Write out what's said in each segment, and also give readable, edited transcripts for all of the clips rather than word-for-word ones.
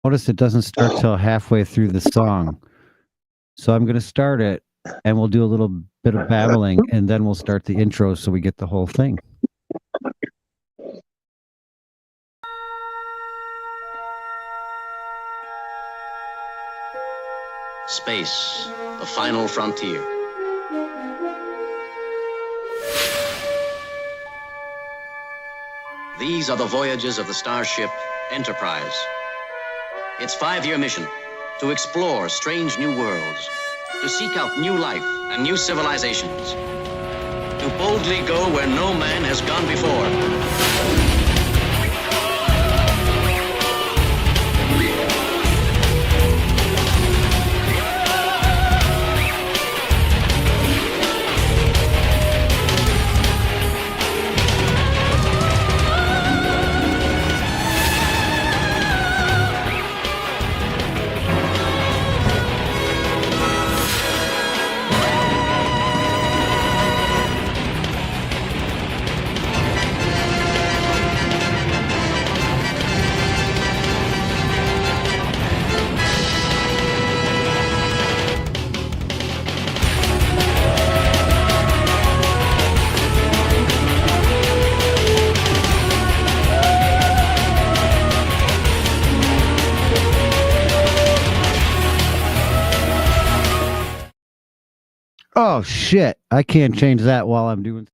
Notice it doesn't start till halfway through the song. So I'm going to start it, and we'll do a little bit of babbling, and then we'll start the intro so we get the whole thing. Space, the final frontier. These are the voyages of the starship Enterprise. Its 5-year mission, to explore strange new worlds, to seek out new life and new civilizations, to boldly go where no man has gone before. Oh, shit. I can't change that while I'm doing...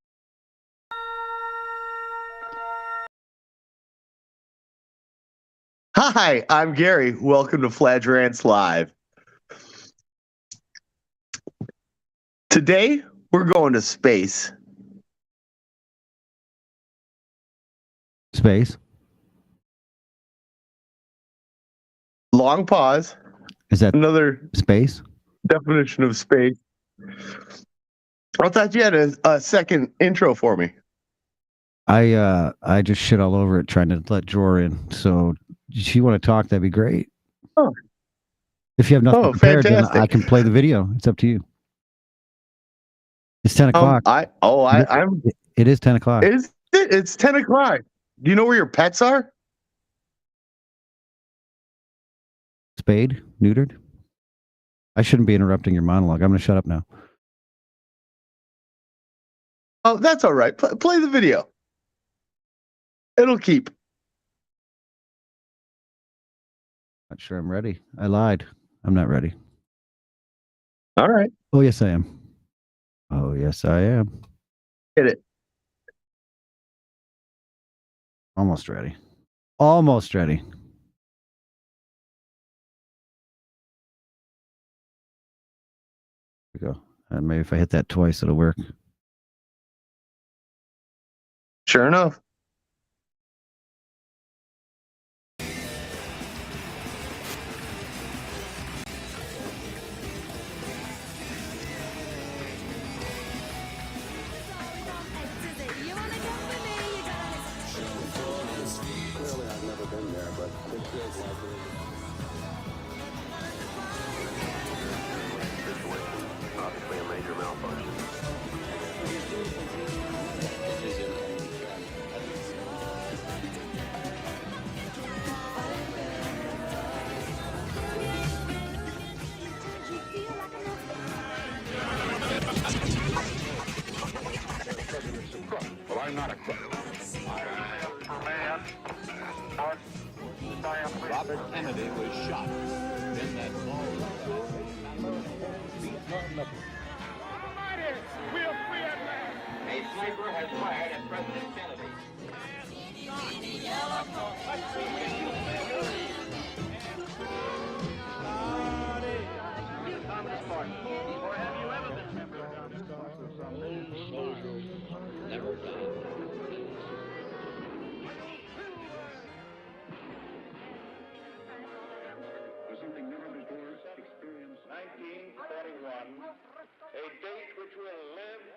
Hi, I'm Gary. Welcome to Fladge Rants Live. Today, we're going to space. Space? Long pause. Is that another space? Definition of space. I thought you had a second intro for me. I just shit all over it trying to let Jor in. So if you want to talk, that'd be great. Oh. If you have nothing prepared, fantastic. then I can play the video. It's up to you. It's 10 o'clock. It is 10 o'clock. It's 10 o'clock. Do you know where your pets are? Spayed? Neutered? I shouldn't be interrupting your monologue. I'm going to shut up now. Oh, that's all right. Play the video. It'll keep. Not sure I'm ready. I lied. I'm not ready. All right. Oh, yes, I am. Oh, yes, I am. Hit it. Almost ready. Almost ready. Here we go. Maybe if I hit that twice, it'll work. Sure enough. I'm not a crook. Robert Kennedy was shot in that ball. A sniper has fired at President Kennedy. Or have you ever been a member of Never done. Was something never before experienced. 1941, a date which will live in...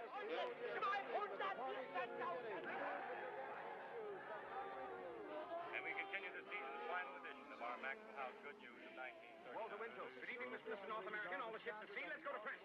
And we continue the season's final edition of our Maxwell House Good News of 1930. Walter Winchell. Good evening, Mr. North American. All the ships at sea. Let's go to press.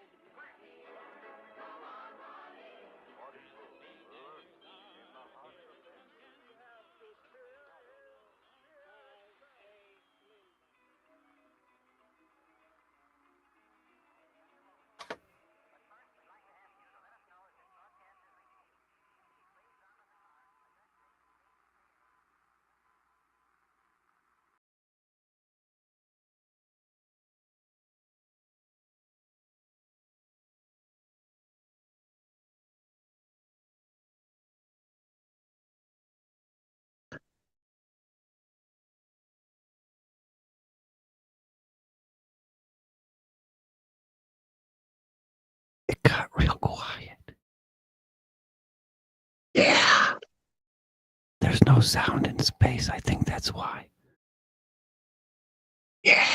no sound in space. I think that's why. Yeah.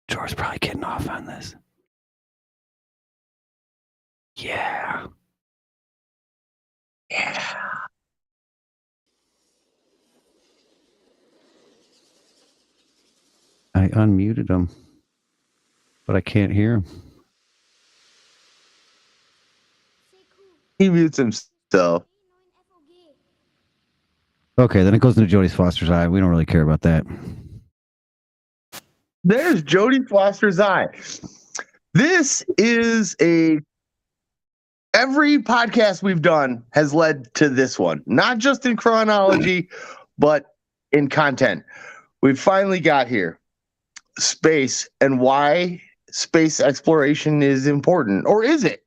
George's probably getting off on this. Yeah. Yeah. I unmuted him, but I can't hear him. He mutes himself. Okay, then it goes into Jodie Foster's eye. We don't really care about that. There's Jodie Foster's eye. This is every podcast we've done has led to this one, not just in chronology, but in content. We finally got here. Space and why space exploration is important, or is it?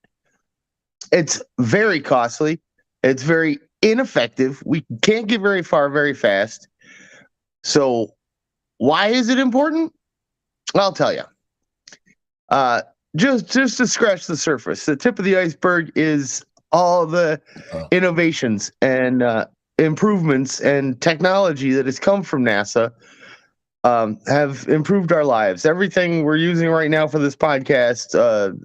It's very costly. It's very ineffective. We can't get very far very fast. So why is it important? I'll tell you. Just to scratch the surface, the tip of the iceberg is all the innovations and improvements and technology that has come from NASA have improved our lives. Everything we're using right now for this podcast,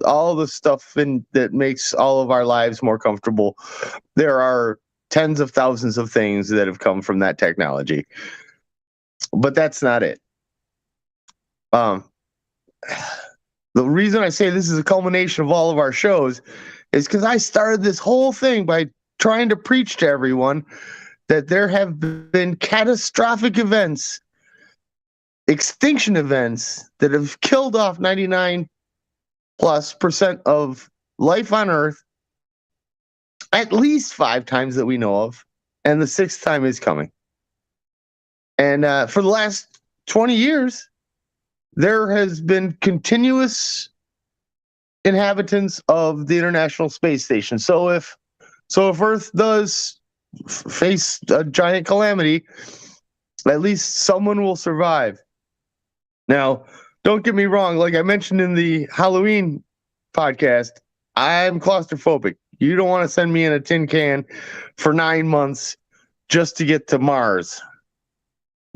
all the stuff that makes all of our lives more comfortable. There are tens of thousands of things that have come from that technology, but that's not it. The reason I say this is a culmination of all of our shows is because I started this whole thing by trying to preach to everyone that there have been catastrophic events, extinction events that have killed off 99+% of life on Earth at least 5 times that we know of, and the 6th time is coming. And for the last 20 years, there has been continuous inhabitants of the International Space Station. So if Earth does face a giant calamity, at least someone will survive. Now, don't get me wrong. Like I mentioned in the Halloween podcast, I'm claustrophobic. You don't want to send me in a tin can for 9 months just to get to Mars.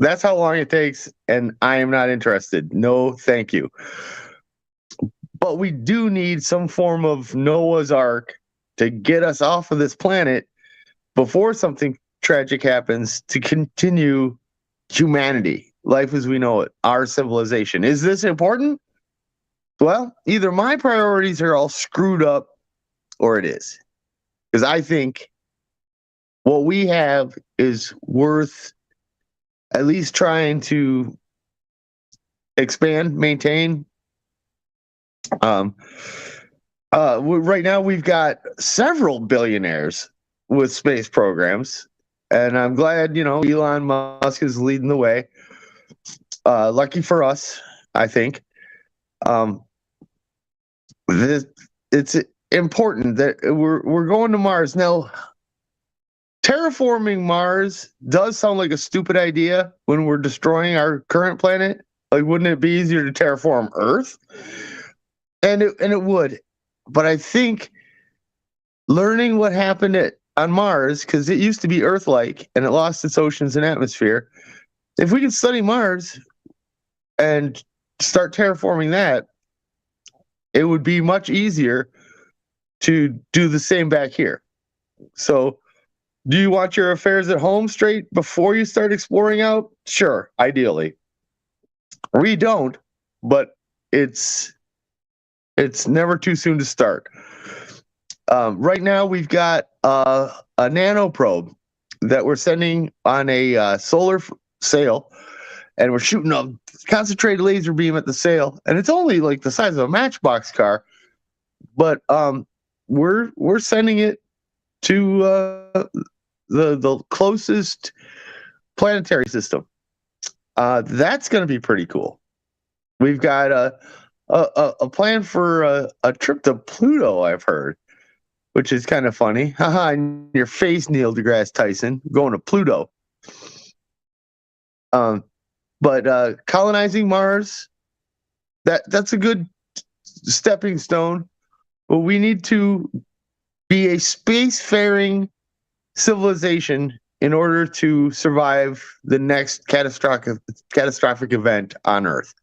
That's how long it takes, and I am not interested. No, thank you. But we do need some form of Noah's Ark to get us off of this planet before something tragic happens, to continue humanity, life as we know it, our civilization. Is this important? Well, either my priorities are all screwed up or it is. Because I think what we have is worth at least trying to expand, maintain. Right now we've got several billionaires with space programs, and I'm glad, Elon Musk is leading the way. Lucky for us, I think. It's important that we're going to Mars now. Terraforming Mars does sound like a stupid idea when we're destroying our current planet. Like, wouldn't it be easier to terraform Earth? And it would. But I think learning what happened on Mars, because it used to be Earth-like and it lost its oceans and atmosphere, if we can study Mars and start terraforming that, it would be much easier to do the same back here. So, do you want your affairs at home straight before you start exploring out? Sure, ideally. We don't, but it's never too soon to start. Right now, we've got a nano probe that we're sending on a solar sail, and we're shooting a concentrated laser beam at the sail, and it's only like the size of a matchbox car, but we're sending it to the closest planetary system. That's going to be pretty cool. We've got a plan for a trip to Pluto, I've heard, which is kind of funny. Haha, in your face, Neil deGrasse Tyson, going to Pluto. But colonizing Mars, that's a good stepping stone. But we need to be a spacefaring civilization in order to survive the next catastrophic event on Earth.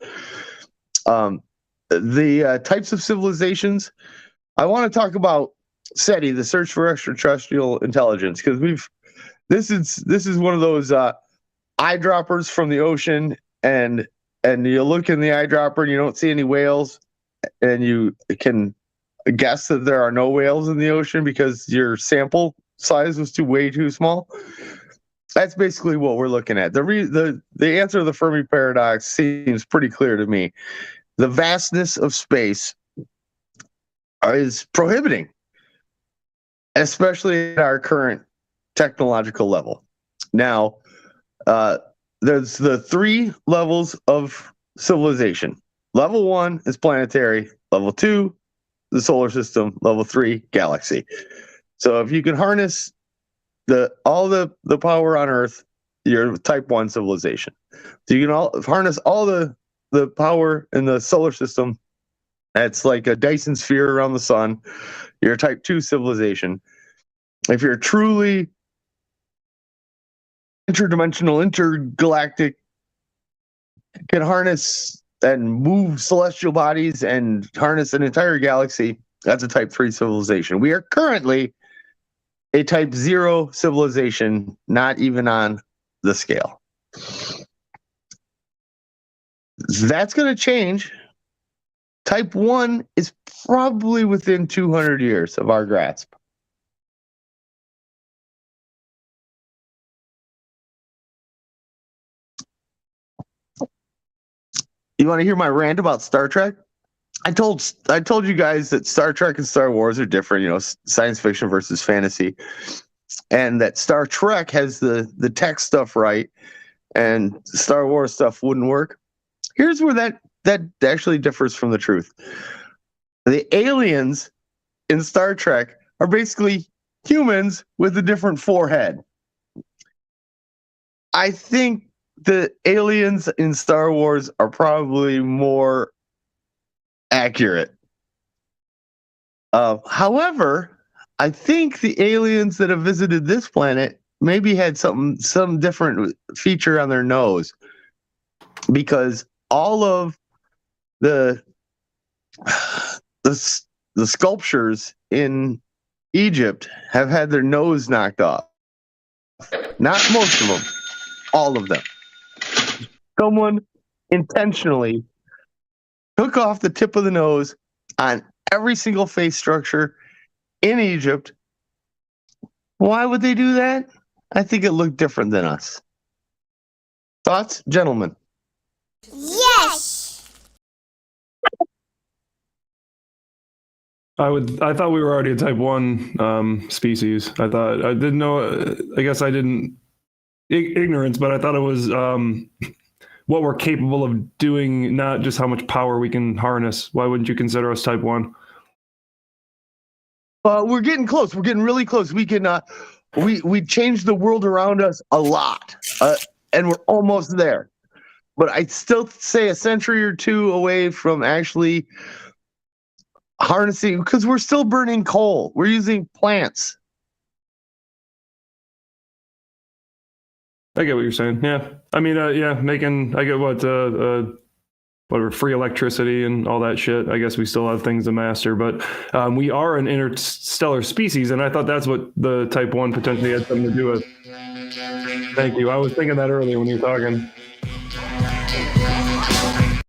The types of civilizations, I want to talk about SETI, the Search for Extraterrestrial Intelligence, because this is one of those eyedroppers from the ocean, and you look in the eyedropper and you don't see any whales, and you can guess that there are no whales in the ocean because your sample size was way too small. That's basically what we're looking at. The answer to the Fermi paradox seems pretty clear to me. The vastness of space is prohibiting, especially at our current technological level. Now, there's the 3 levels of civilization. Level 1 is planetary. Level 2, the solar system. Level 3, galaxy. So if you can harness all the power on Earth, you're type 1 civilization. So you can harness all the power in the solar system. That's like a Dyson sphere around the sun. You're a type 2 civilization. If you're truly interdimensional, intergalactic, can harness and move celestial bodies and harness an entire galaxy, that's a type 3 civilization. We are currently a type 0 civilization, not even on the scale. That's going to change. Type 1 is probably within 200 years of our grasp. You want to hear my rant about Star Trek? I told you guys that Star Trek and Star Wars are different, science fiction versus fantasy, and that Star Trek has the tech stuff right, and Star Wars stuff wouldn't work. Here's where that actually differs from the truth. The aliens in Star Trek are basically humans with a different forehead. I think the aliens in Star Wars are probably more accurate. However, I think the aliens that have visited this planet maybe had some different feature on their nose, because all of the sculptures in Egypt have had their nose knocked off. Not most of them, all of them. Someone intentionally took off the tip of the nose on every single face structure in Egypt. Why would they do that? I think it looked different than us. Thoughts, gentlemen? Yes. I thought we were already a type 1 species. I didn't know. I guess I didn't ignorance, but I thought it was what we're capable of doing, not just how much power we can harness. Why wouldn't you consider us type 1? We're getting close. We're getting really close. We can we changed the world around us a lot, and we're almost there. But I'd still say a century or two away from actually harnessing, because we're still burning coal. We're using plants. I get what you're saying. Yeah. I mean, I get whatever, free electricity and all that shit. I guess we still have things to master, but we are an interstellar species, and I thought that's what the type 1 potentially had something to do with. Thank you. I was thinking that earlier when you were talking.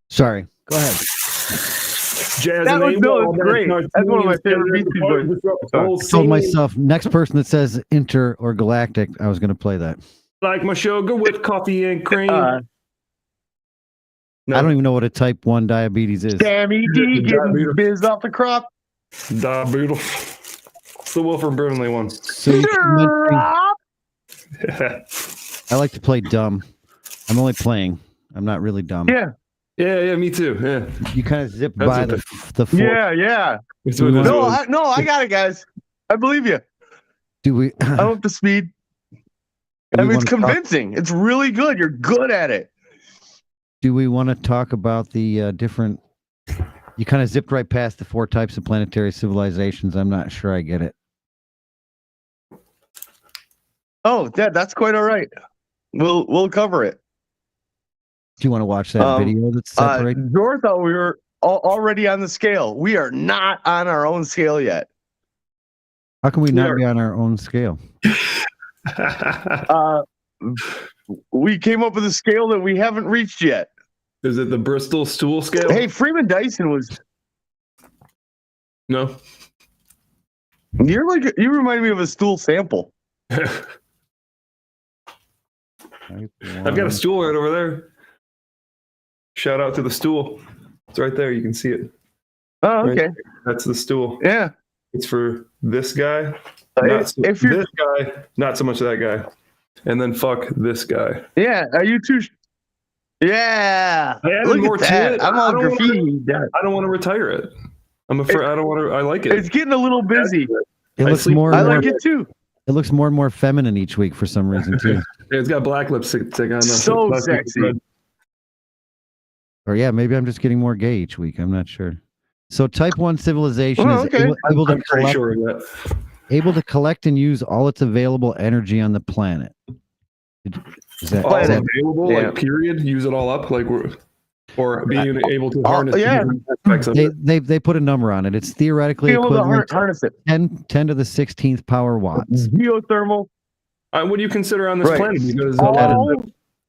Sorry. Go ahead. It's great. That's one of my favorite Beastie Boys. I told myself, next person that says Inter or Galactic, I was going to play that. Like my sugar with coffee and cream. No. I don't even know what a type 1 diabetes is. Sammy D getting biz off the crop. Diabetes. It's the Wilford Brimley one. So I like to play dumb. I'm only playing. I'm not really dumb. Yeah, me too. Yeah. You kind of zip by the four. Yeah. No, I got it, guys. I believe you. Do we? I'm up to speed. I mean, it's convincing. It's really good. You're good at it. Do we want to talk about the different? You kind of zipped right past the 4 types of planetary civilizations. I'm not sure I get it. Oh, that's quite all right. We'll cover it. Do you want to watch that video that's separated? Jor thought we were already on the scale. We are not on our own scale yet. How can we not be on our own scale? We came up with a scale that we haven't reached yet. Is it the Bristol stool scale? Hey, Freeman Dyson was. No. You remind me of a stool sample. I've got a stool right over there. Shout out to the stool. It's right there. You can see it. Oh, okay. Right, that's the stool. Yeah. It's for this guy. If you're this guy, not so much that guy. And then fuck this guy. Yeah. Are you too? Yeah. Look Look at that. I'm all graffiti. I don't want to retire it. I'm afraid I don't want to. I like it. It's getting a little busy. It looks more. I And more, like it too. It looks more and more feminine each week for some reason too. It's got black lipstick on it. So sexy. Or yeah, maybe I'm just getting more gay each week. I'm not sure. So Type 1 civilization is able to I'm pretty collect, sure of that. able to collect and use all its available energy on the planet. Is that, All is that available, Yeah. like period. Use it all up, like or being able to harness. yeah. different aspects of it. they put a number on it. It's theoretically Be able to equivalent to harness it. 10 to the 16th power watts. Geothermal. What do you consider on this Right. planet? Because All,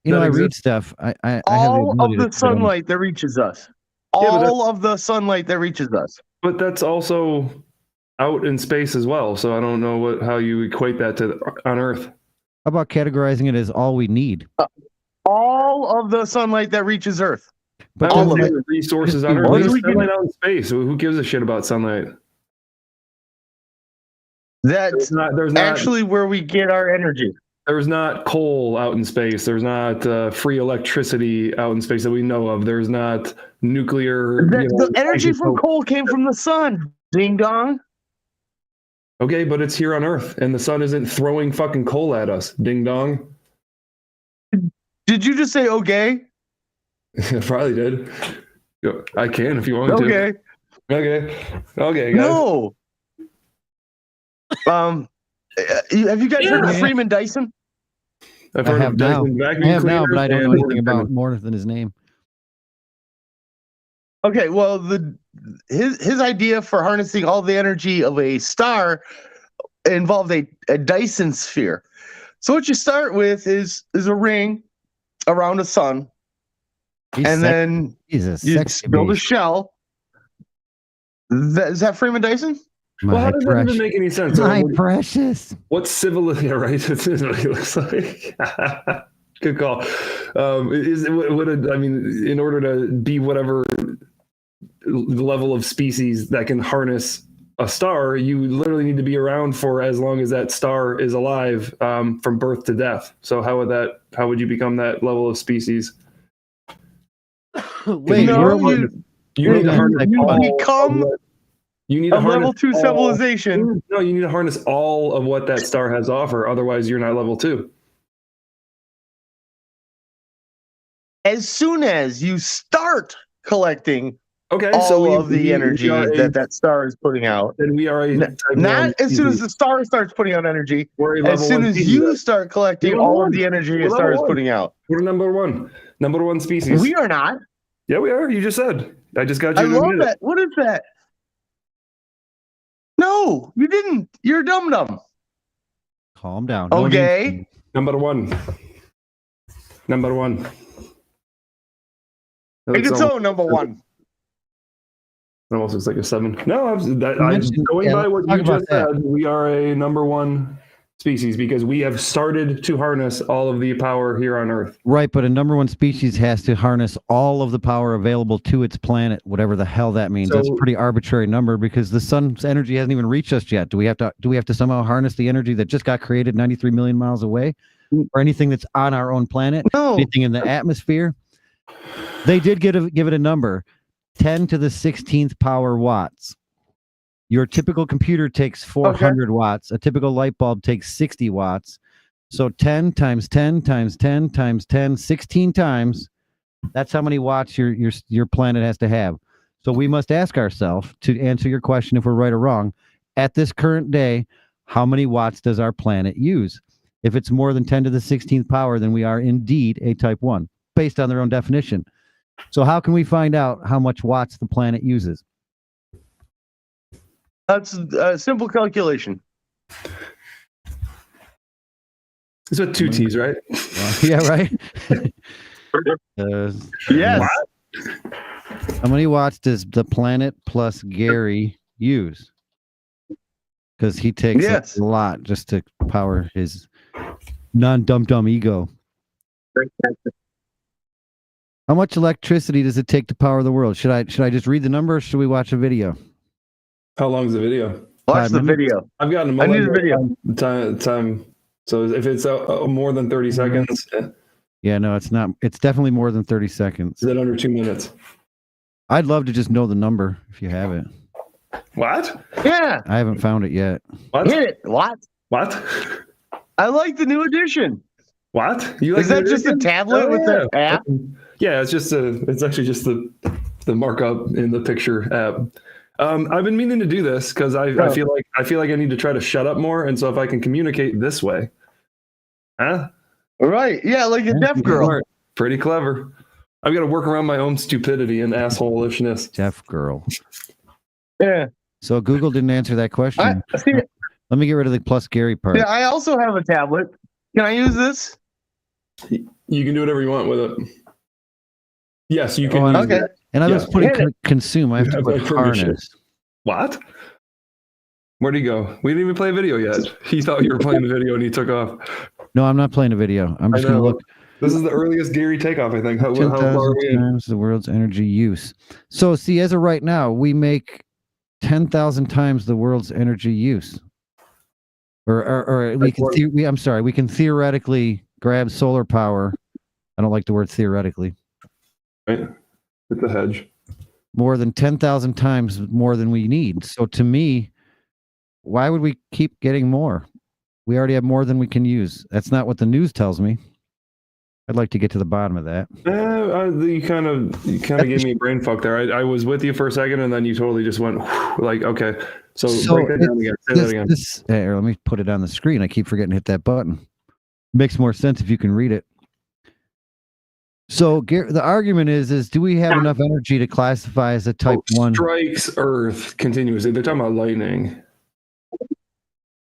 You know, That I read exists. stuff. I have all of ability to the put on- sunlight that reaches us. Yeah, but All of the sunlight that reaches us. but that's also out in space as well. So I don't know how you equate that to on Earth. How about categorizing it as all we need? All of the sunlight that reaches Earth. But all then of the- it. Resources on Earth. Well, There's we can- sunlight out in space. So who gives a shit about sunlight? That's There's not actually where we get our energy. There's not coal out in space. There's not free electricity out in space that we know of. There's not nuclear. The energy from coal came from the sun. Ding dong. Okay, but it's here on Earth, and the sun isn't throwing fucking coal at us. Ding dong. Did you just say okay? Probably did. I can if you want me Okay. to. Okay, guys. No. Have you guys heard of Yeah. Freeman Dyson? I've I heard have of now. Dyson vacuum I have now, but I don't know cleaners anything and- about more than his name. Okay, well, his idea for harnessing all the energy of a star involved a Dyson sphere. So what you start with is a ring around a sun, He's and sexy. then He's a you sexy build a beast. shell. Is that Freeman Dyson? Well, how My does that even precious. make any sense? My precious. What's civilization? Yeah, right. This is what he looks like. Good call. I mean, in order to be whatever level of species that can harness a star, you literally need to be around for as long as that star is alive, from birth to death. So how would you become that level of species? Wait, No, we're- You need to harness you all become of what- you need to a harness level 2 all- civilization. No, you need to harness all of what that star has to offer. Otherwise, you're not level 2. As soon as you start collecting Okay, all so of the energy that star is putting out, then we are a type not one as soon as species. the star starts putting out energy, We're a level as soon one as species. you start collecting We're all level of the one. energy We're a star level is one. putting out. We're number one species. We are not. Yeah, we are. You just said. I just got I you to love admit it. that. What is that? No, you didn't. You're dum dum. Calm down. No Okay. need- Number one. Make it so, number one. Almost looks like a 7. No, I'm mentioned- going yeah, by let's what talk you about just said. We are a number one species because we have started to harness all of the power here on Earth. Right, but a number one species has to harness all of the power available to its planet, whatever the hell that means. That's a So- pretty arbitrary number because the sun's energy hasn't even reached us yet. Do we have to somehow harness the energy that just got created 93 million miles away, or anything that's on our own planet? No. Anything in the atmosphere? They did give it a number, 10 to the 16th power watts. Your typical computer takes 400 watts. A typical light bulb takes 60 watts. So 10 times 10 times 10 times 10, 16 times. That's how many watts your planet has to have. So we must ask ourselves, to answer your question if we're right or wrong, at this current day, how many watts does our planet use? If it's more than 10 to the 16th power, then we are indeed a type 1, based on their own definition. So how can we find out how much watts the planet uses? That's a simple calculation. It's with 2 T's, right? Yeah, right? Yes. How many watts does the planet plus Gary use? Because he takes Yes. a lot just to power his non-dumb ego. How much electricity does it take to power the world? Should I just read the number, or should we watch a video? How long is the video? Watch 5 the minutes? video. I've got a I need the video. time. So if it's more than 30 seconds, Yeah, no, it's not. It's definitely more than 30 seconds. is it under 2 minutes? I'd love to just know the number if you have it. What? Yeah. I haven't found it yet. What? Hit it. What? What? I like the new edition. What? You like Is that the just a edition? tablet with the app? Yeah, it's actually just the markup in the picture app. I've been meaning to do this because I feel like I need to try to shut up more, and so if I can communicate this way, huh? Right. Yeah, like a deaf girl. Smart. Pretty clever. I've got to work around my own stupidity and assholishness. Deaf girl. Yeah. So Google didn't answer that question. I see. Let me get rid of the plus Gary part. Yeah, I also have a tablet. Can I use this? You can do whatever you want with it. Yes, you can. Oh, use okay. it. And I was putting Hit it. consume. I have You to have put my permission. harness. What? Where'd he go? We didn't even play a video yet. He thought you were playing the video and he took off. No, I'm not playing a video. I'm just I going to know. look. This is the earliest Gary takeoff, I think. How far are 10,000 we in? times the world's energy use. So, see, as of right now, we make 10,000 times the world's energy use. Or we can. We can theoretically grab solar power. I don't like the word theoretically. Right? It's a hedge. More than 10,000 times more than we need. So, to me, why would we keep getting more? We already have more than we can use. That's not what the news tells me. I'd like to get to the bottom of that. You kind of gave me a brain fuck there. I was with you for a second, and then you totally just went like, okay. So break that down again. Say that again. Here, let me put it on the screen. I keep forgetting to hit that button. Makes more sense if you can read it. So the argument is do we have enough energy to classify as a type 1? Strikes Earth continuously. They're talking about lightning.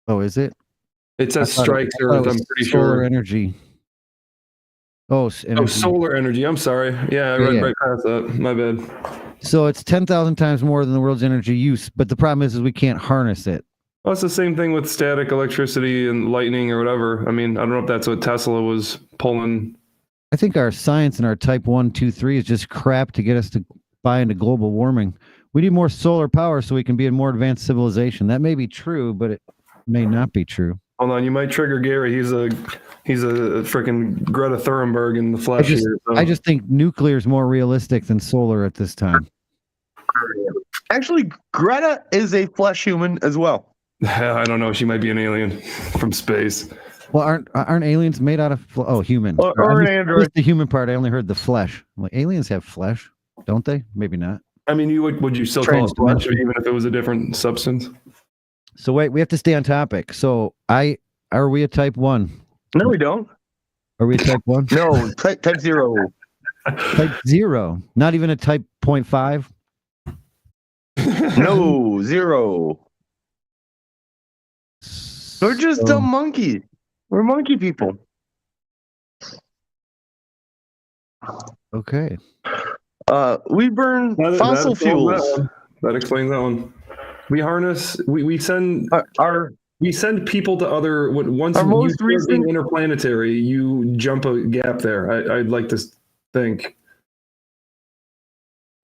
Oh, is it? It says I thought strikes I thought it Earth. was I'm pretty solar sure. energy. Oh, energy. Solar energy. I'm sorry. Yeah, I read Yeah. right past that. My bad. So it's 10,000 times more than the world's energy use, but the problem is we can't harness it. Well, it's the same thing with static electricity and lightning or whatever. I mean, I don't know if that's what Tesla was pulling. I think our science and our type 1, 2, 3 is just crap to get us to buy into global warming. We need more solar power so we can be a more advanced civilization. That may be true, but it may not be true. Hold on, you might trigger Gary. He's a freaking Greta Thunberg in the flesh here. So. I just think nuclear is more realistic than solar at this time. Actually, Greta is a flesh human as well. I don't know. She might be an alien from space. Well, aren't aliens made out of human? Or I an missed android. the human part. I only heard the flesh. I'm like, aliens have flesh, don't they? Maybe not. I mean, would you still call it flesh even if it was a different substance? So wait, we have to stay on topic. So are we a type 1? No, we don't. Are we a type 1? No, type 0. Type 0. Not even a type 0.5? No, 0. We're just So- a monkey. We're monkey people. Okay. We burn That fossil explains fuels. that explains that one. We harness. We send. We send people to other. Once Our you most start being recent- interplanetary, you jump a gap there. I'd like to think.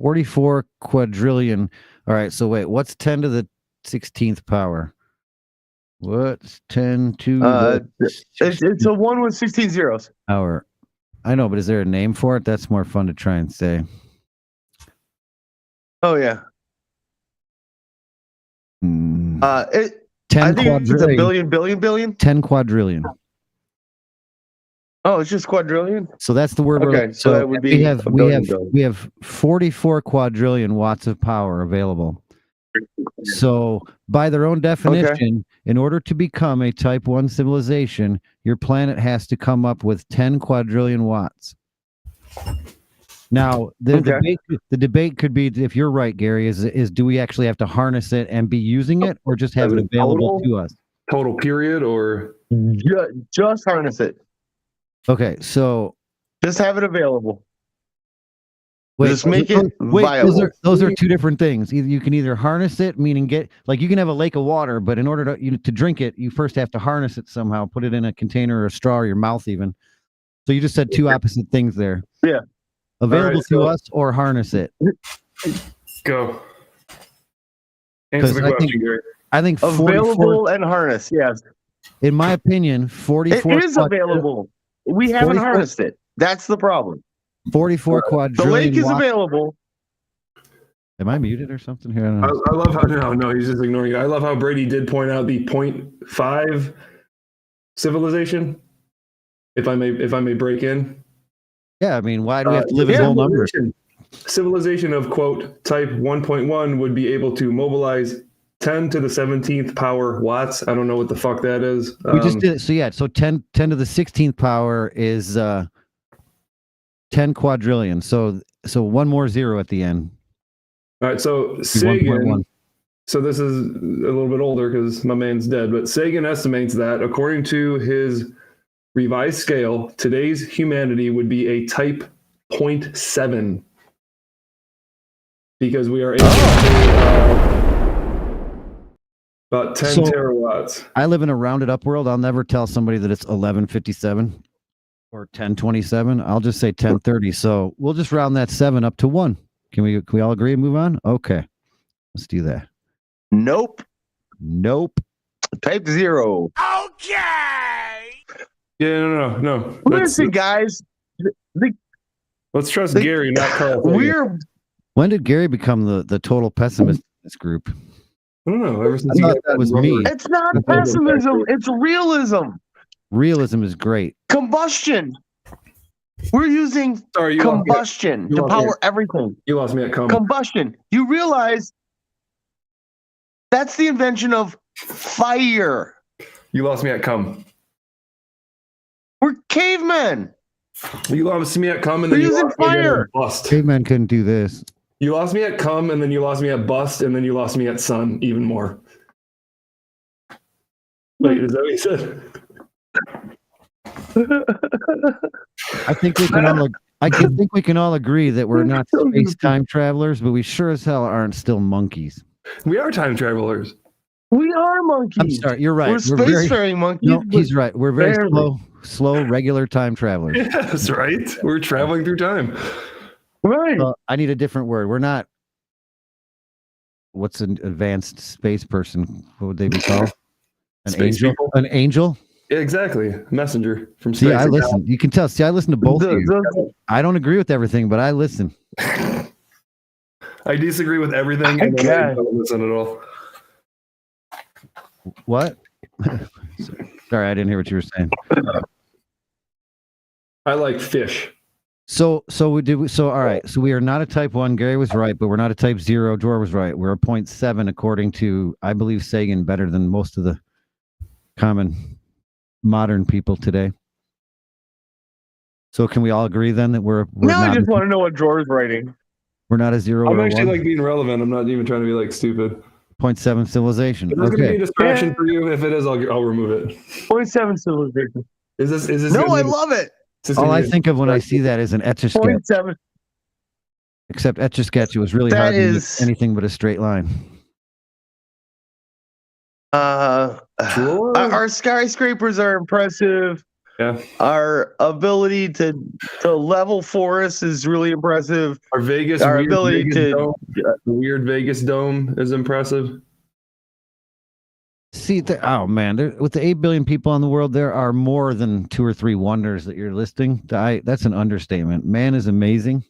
44 quadrillion. All right. So wait, what's 10 to the 16th power? What's 10 to the It's a 1 with 16 zeros. power? I know, but is there a name for it? That's more fun to try and say. Oh yeah. Hmm. 10 I 10 think it's a quadrillion. billion. 10 quadrillion. Oh, it's just quadrillion. So that's the word. Okay, so that would be we have a billion billion. we have 44 quadrillion watts of power available. So by their own definition, in order to become a type 1 civilization, your planet has to come up with 10 quadrillion watts. Now, the debate could be, if you're right, Gary, is do we actually have to harness it and be using it, or just have it available to us? Total period, or Just harness it. Okay, so Just have it available. wait, Just make it viable. those are two different things. Either you can either harness it, meaning you can have a lake of water, but in order to drink it, you first have to harness it somehow, put it in a container or a straw or your mouth even. So you just said two opposite things there. Yeah. Available to us or harness it. go. Answer the question, Gary. I think Available and harness, yes. In my opinion, 44. It is available. We haven't harnessed it. That's the problem. 44 quadrillion. The lake is available. Am I muted or something here? I don't know. I love how no, he's just ignoring it. I love how Brady did point out the 0.5 civilization. If I may break in. Yeah, I mean, why do we have to live in whole numbers? Civilization of quote type 1.1 would be able to mobilize 10 to the 17th power watts. I don't know what the fuck that is. We just did it. So yeah, so 10 to the 16th power is 10 quadrillion. So one more zero at the end. All right, so Sagan. So this is a little bit older because my man's dead, but Sagan estimates that according to his revised scale, today's humanity would be a type 0.7 because we are able to about 10 terawatts. I live in a rounded up world. I'll never tell somebody that it's 1157 or 1027. I'll just say 1030. So we'll just round that 7 up to 1. Can we all agree and move on? Okay. Let's do that. Nope. Type 0. Yeah, no. Listen, guys. Let's trust Gary, not Carl. When did Gary become the total pessimist in this group? I don't know. Ever since that was me. It's not pessimism. It's realism. Realism is great. Combustion. We're using combustion to power everything. You lost me at combustion. You realize that's the invention of fire. You lost me at cum. We're cavemen. You lost me at cum, and then we're you using lost me fire. at bust. Cavemen couldn't do this. You lost me at cum, and then you lost me at bust, and then you lost me at sun even more. Wait, is that what you said? I think we can all agree that we're not space time travelers, but we sure as hell aren't still monkeys. We are time travelers. We are monkeys. I'm sorry, you're right. We're spacefaring monkeys. No, he's right. We're very slow, regular time travelers. Yeah, that's right. We're traveling through time. Right. Well, I need a different word. We're not. What's an advanced space person? What would they be called? An Space angel. people? An angel. Yeah, exactly. Messenger from space. See, I listen. You can tell. See, I listen to both of you. I don't agree with everything, but I listen. I disagree with everything, and I don't listen at all. What? Sorry, I didn't hear what you were saying. I like fish. So all right. So we are not a type 1. Gary was right, but we're not a type 0. Dor was right. We're a 0.7 according to, I believe, Sagan, better than most of the common modern people today. So can we all agree then that we're now not? I just want to know what Jor's writing. We're not a 0. I'm actually like being relevant. I'm not even trying to be like stupid. 0.7 civilization. If there's going to be a distraction for you. If it is, I'll remove it. 0.7 civilization. Is this? No, I love it. All I think of when I see that is an Etch-a-Sketch. 0.7. Except Etch-a-Sketch, it was really hard to make anything but a straight line. Sure. Our skyscrapers are impressive. Yeah. Our ability to level forests is really impressive. Our weird Vegas dome is impressive. See, oh man, with the 8 billion people in the world, there are more than 2 or 3 wonders that you're listing. That's an understatement. Man is amazing.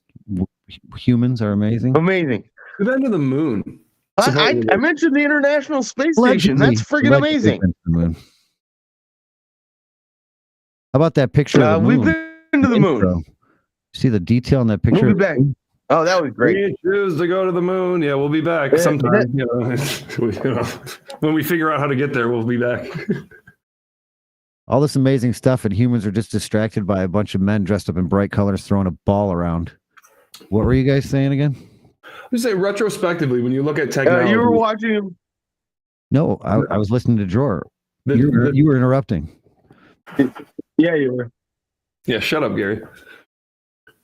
Humans are amazing. Amazing. We've been to the moon. I mentioned the International Space Station. That's friggin' amazing. How about that picture of the moon? We've been to the moon. See the detail in that picture? We'll be back. Oh, that was great. We choose to go to the moon. Yeah, we'll be back sometime. When we figure out how to get there, we'll be back. All this amazing stuff, and humans are just distracted by a bunch of men dressed up in bright colors throwing a ball around. What were you guys saying again? I say retrospectively, when you look at technology, You were watching. No, I was listening to Drawer. You were interrupting. Yeah, you were. Yeah, shut up, Gary.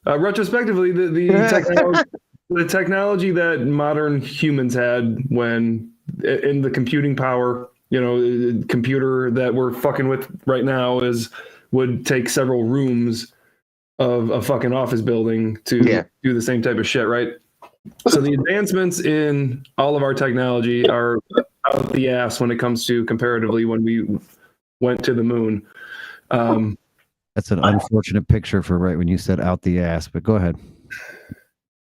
Retrospectively, the technology that modern humans had when in the computing power, computer that we're fucking with right now would take several rooms of a fucking office building to do the same type of shit, right? So the advancements in all of our technology are out the ass when it comes to comparatively when we went to the moon. That's an unfortunate picture for right when you said out the ass, but go ahead.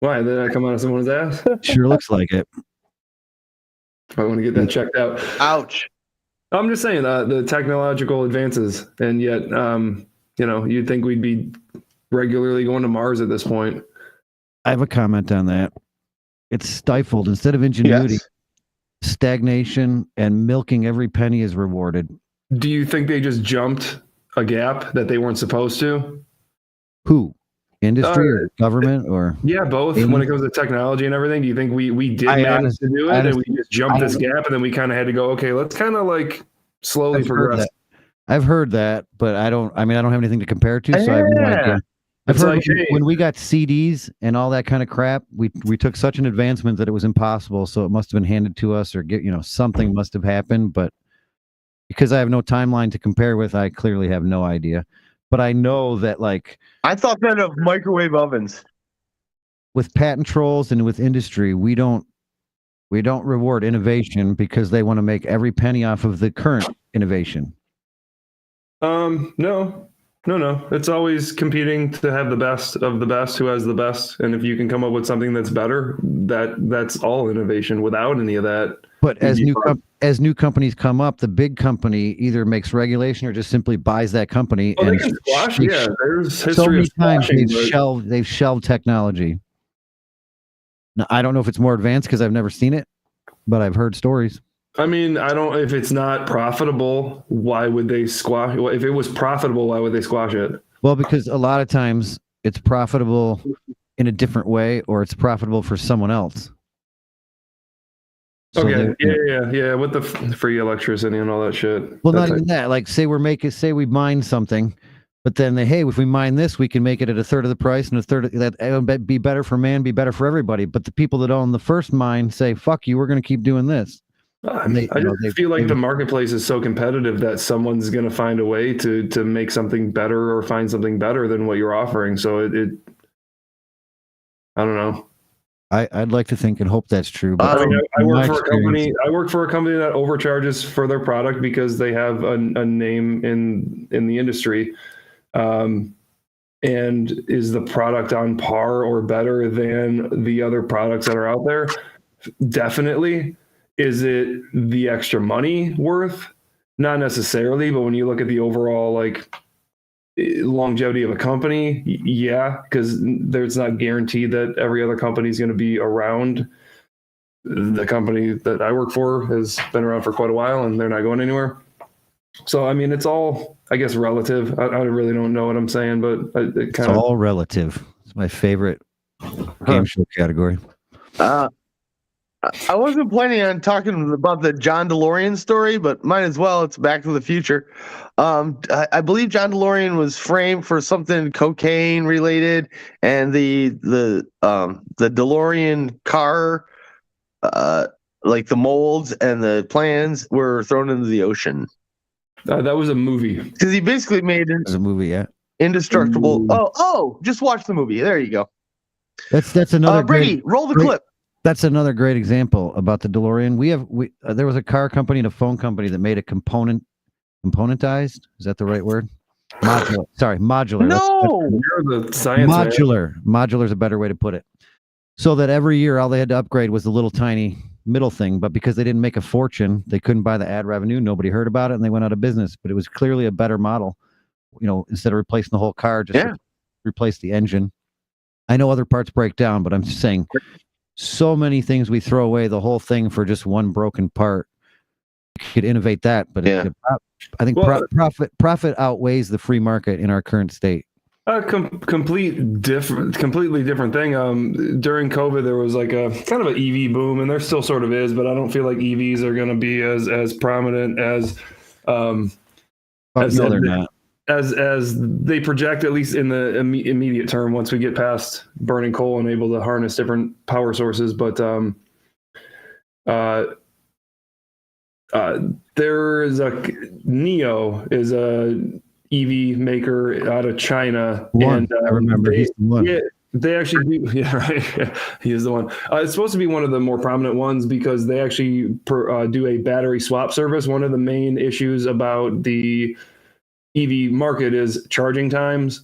Why? Did I come out of someone's ass? Sure looks like it. I want to get that checked out. Ouch. I'm just saying the technological advances, and yet, you'd think we'd be regularly going to Mars at this point. I have a comment on that. It's stifled. Instead of ingenuity, stagnation and milking every penny is rewarded. Do you think they just jumped a gap that they weren't supposed to? Who? Industry or government or? Yeah, both. When it comes to technology and everything, do you think we did manage to do it and we just jumped this gap and then we kind of had to go, okay, let's kind of like slowly progress? I've heard that, but I don't have anything to compare to, so I have no idea. I've heard when we got CDs and all that kind of crap, we took such an advancement that it was impossible, so it must have been handed to us or something must have happened, but because I have no timeline to compare with, I clearly have no idea. But I know that, like, I thought that of microwave ovens. With patent trolls and with industry, we don't reward innovation because they want to make every penny off of the current innovation. No. It's always competing to have the best of the best who has the best. And if you can come up with something that's better, that's all innovation. Without any of that. But as new companies come up, the big company either makes regulation or just simply buys that company. Oh, they can squash. There's history so many of squashing. times they've shelved technology. Now, I don't know if it's more advanced because I've never seen it, but I've heard stories. I mean, if it's not profitable, why would they squash? If it was profitable, why would they squash it? Well, because a lot of times it's profitable in a different way, or it's profitable for someone else. So okay. Yeah. With the free electricity and all that shit. Well, not even that. Like, say we mine something, but then if we mine this, we can make it at a third of the price, and a third of that would be better for man, be better for everybody. But the people that own the first mine say, "Fuck you, we're going to keep doing this." I just feel like the marketplace is so competitive that someone's going to find a way to make something better or find something better than what you're offering. So it I don't know. I'd like to think and hope that's true. But I work for a company. I work for a company that overcharges for their product because they have a name in the industry. And is the product on par or better than the other products that are out there? Definitely. Is it the extra money worth? Not necessarily, but when you look at the overall longevity of a company, yeah, because there's not guaranteed that every other company is going to be around. The company that I work for has been around for quite a while, and they're not going anywhere. So, I mean, it's all, I guess, relative. I really don't know what I'm saying, but it's all relative. It's my favorite game show category. I wasn't planning on talking about the John DeLorean story, but might as well. It's Back to the Future. I believe John DeLorean was framed for something cocaine related, and the DeLorean car, like the molds and the plans, were thrown into the ocean. That was a movie. Because he basically made it. It was a movie, yeah. Indestructible. Oh! Just watch the movie. There you go. That's another. Brady, roll the clip. That's another great example about the DeLorean. There was a car company and a phone company that made a componentized. Is that the right word? Modular. Sorry, modular. No, you're the science modular. Man. Modular is a better way to put it. So that every year, all they had to upgrade was the little tiny middle thing. But because they didn't make a fortune, they couldn't buy the ad revenue. Nobody heard about it, and they went out of business. But it was clearly a better model. Instead of replacing the whole car, just replace the engine. I know other parts break down, but I'm just saying so many things we throw away the whole thing for just one broken part. You could innovate that, but Yeah. I think profit outweighs the free market in our current state. Completely different thing. During COVID, there was like a kind of an EV boom, and there still sort of is, but I don't feel like EVs are going to be as prominent as No, they're not. As they project, at least in the immediate term, once we get past burning coal and able to harness different power sources. But there is NIO is a EV maker out of China. And I remember he's the one. Yeah, they actually do. Yeah, right. He is the one. It's supposed to be one of the more prominent ones because they actually do a battery swap service. One of the main issues about the EV market is charging times,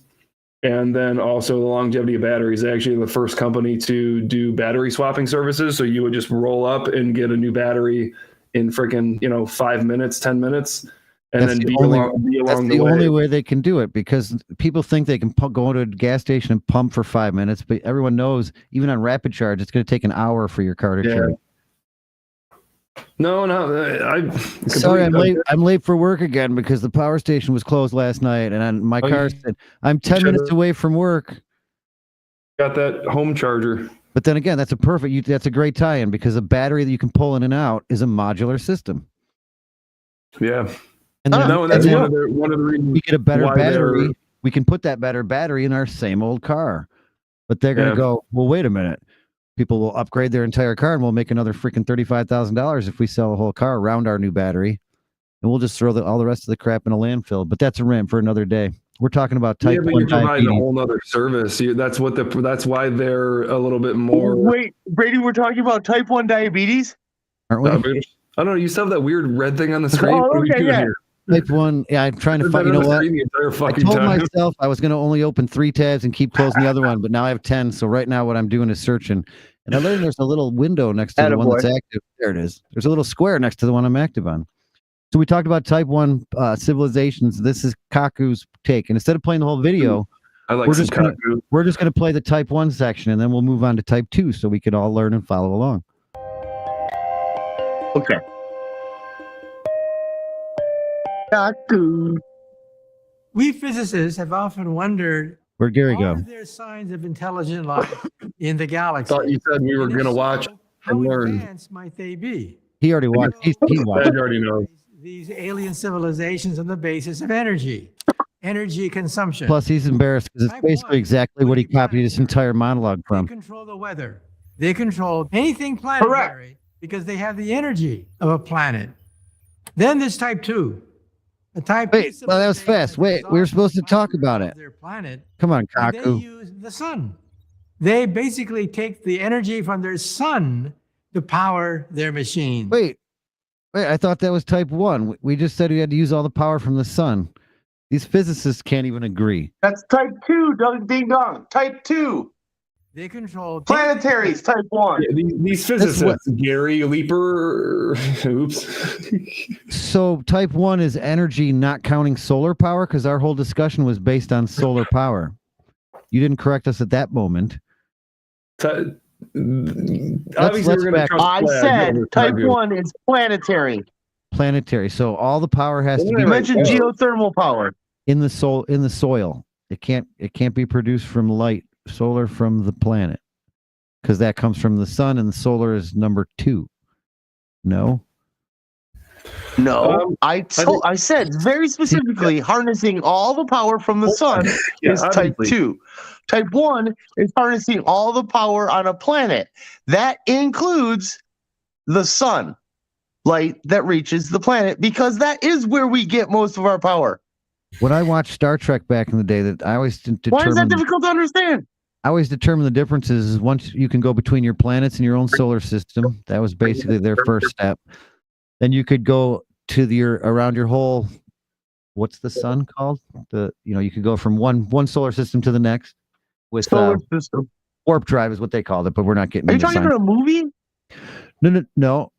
and then also the longevity of batteries. They're actually the first company to do battery swapping services. So you would just roll up and get a new battery in freaking 5 minutes, 10 minutes. And that's then the only way they can do it, because people think they can go to a gas station and pump for 5 minutes, but everyone knows even on rapid charge, it's going to take an hour for your car to charge. No, sorry, I'm late for work again because the power station was closed last night, and my car said I'm 10 minutes away from work. Got that home charger. But then again, that's a great tie-in because a battery that you can pull in and out is a modular system. Yeah. And that's one of the reasons we get a better battery. We can put that better battery in our same old car. But they're going to go, well, wait a minute. People will upgrade their entire car and we'll make another freaking $35,000 if we sell a whole car around our new battery. And we'll just throw all the rest of the crap in a landfill. But that's a rant for another day. We're talking about type 1 you're providing diabetes. a whole other service. That's why they're a little bit more. Wait, Brady, we're talking about type 1 diabetes? Aren't we? I don't know. You still have that weird red thing on the screen. Oh, okay, yeah. Type 1, yeah, I'm trying to find, you know what? I told myself I was going to only open 3 tabs and keep closing the other one, but now I have 10. So right now what I'm doing is searching. And I learned there's a little window next to the one that's active. There it is. There's a little square next to the one I'm active on. So we talked about type 1 civilizations. This is Kaku's take. And instead of playing the whole video, we're just going to play the type 1 section, and then we'll move on to type 2 so we can all learn and follow along. Okay. Kaku. We physicists have often wondered, where'd Gary go? Are there signs of intelligent life in the galaxy? Thought you said we were going to watch how and learn. Advanced might they be? He already watched. He watched. I already know. These alien civilizations on the basis of energy consumption. Plus, he's embarrassed because it's basically exactly what he copied his entire monologue from. They control the weather. They control anything planetary because they have the energy of a planet. Then there's type 2. A type Wait, well, that was fast. Wait, we were supposed to talk about it. Their planet. Come on, They Kaku. use the sun. They basically take the energy from their sun to power their machine. Wait, I thought that was type 1. We just said we had to use all the power from the sun. These physicists can't even agree. That's type 2, ding dong. Type 2. They control Planetaries, type 1. Yeah, these physicists, Gary Leaper. Oops. So type 1 is energy not counting solar power, because our whole discussion was based on solar power. You didn't correct us at that moment. I said type 1 is planetary. Planetary. So all the power has to be. You mentioned geothermal power in the soil. It can't be produced from solar from the planet, because that comes from the sun, and the solar is number 2. No. I said very specifically harnessing all the power from the sun is type 2. Type 1 is harnessing all the power on a planet. That includes the sun light that reaches the planet, because that is where we get most of our power. When I watched Star Trek back in the day, that I always determined. Why is that difficult to understand? I always determine the differences is once you can go between your planets and your own solar system. That was basically their first step. Then you could go to around your whole. What's the sun called? You could go from one solar system to the next with solar system. Warp drive is what they called it, but we're not getting. Are you talking about a movie? No.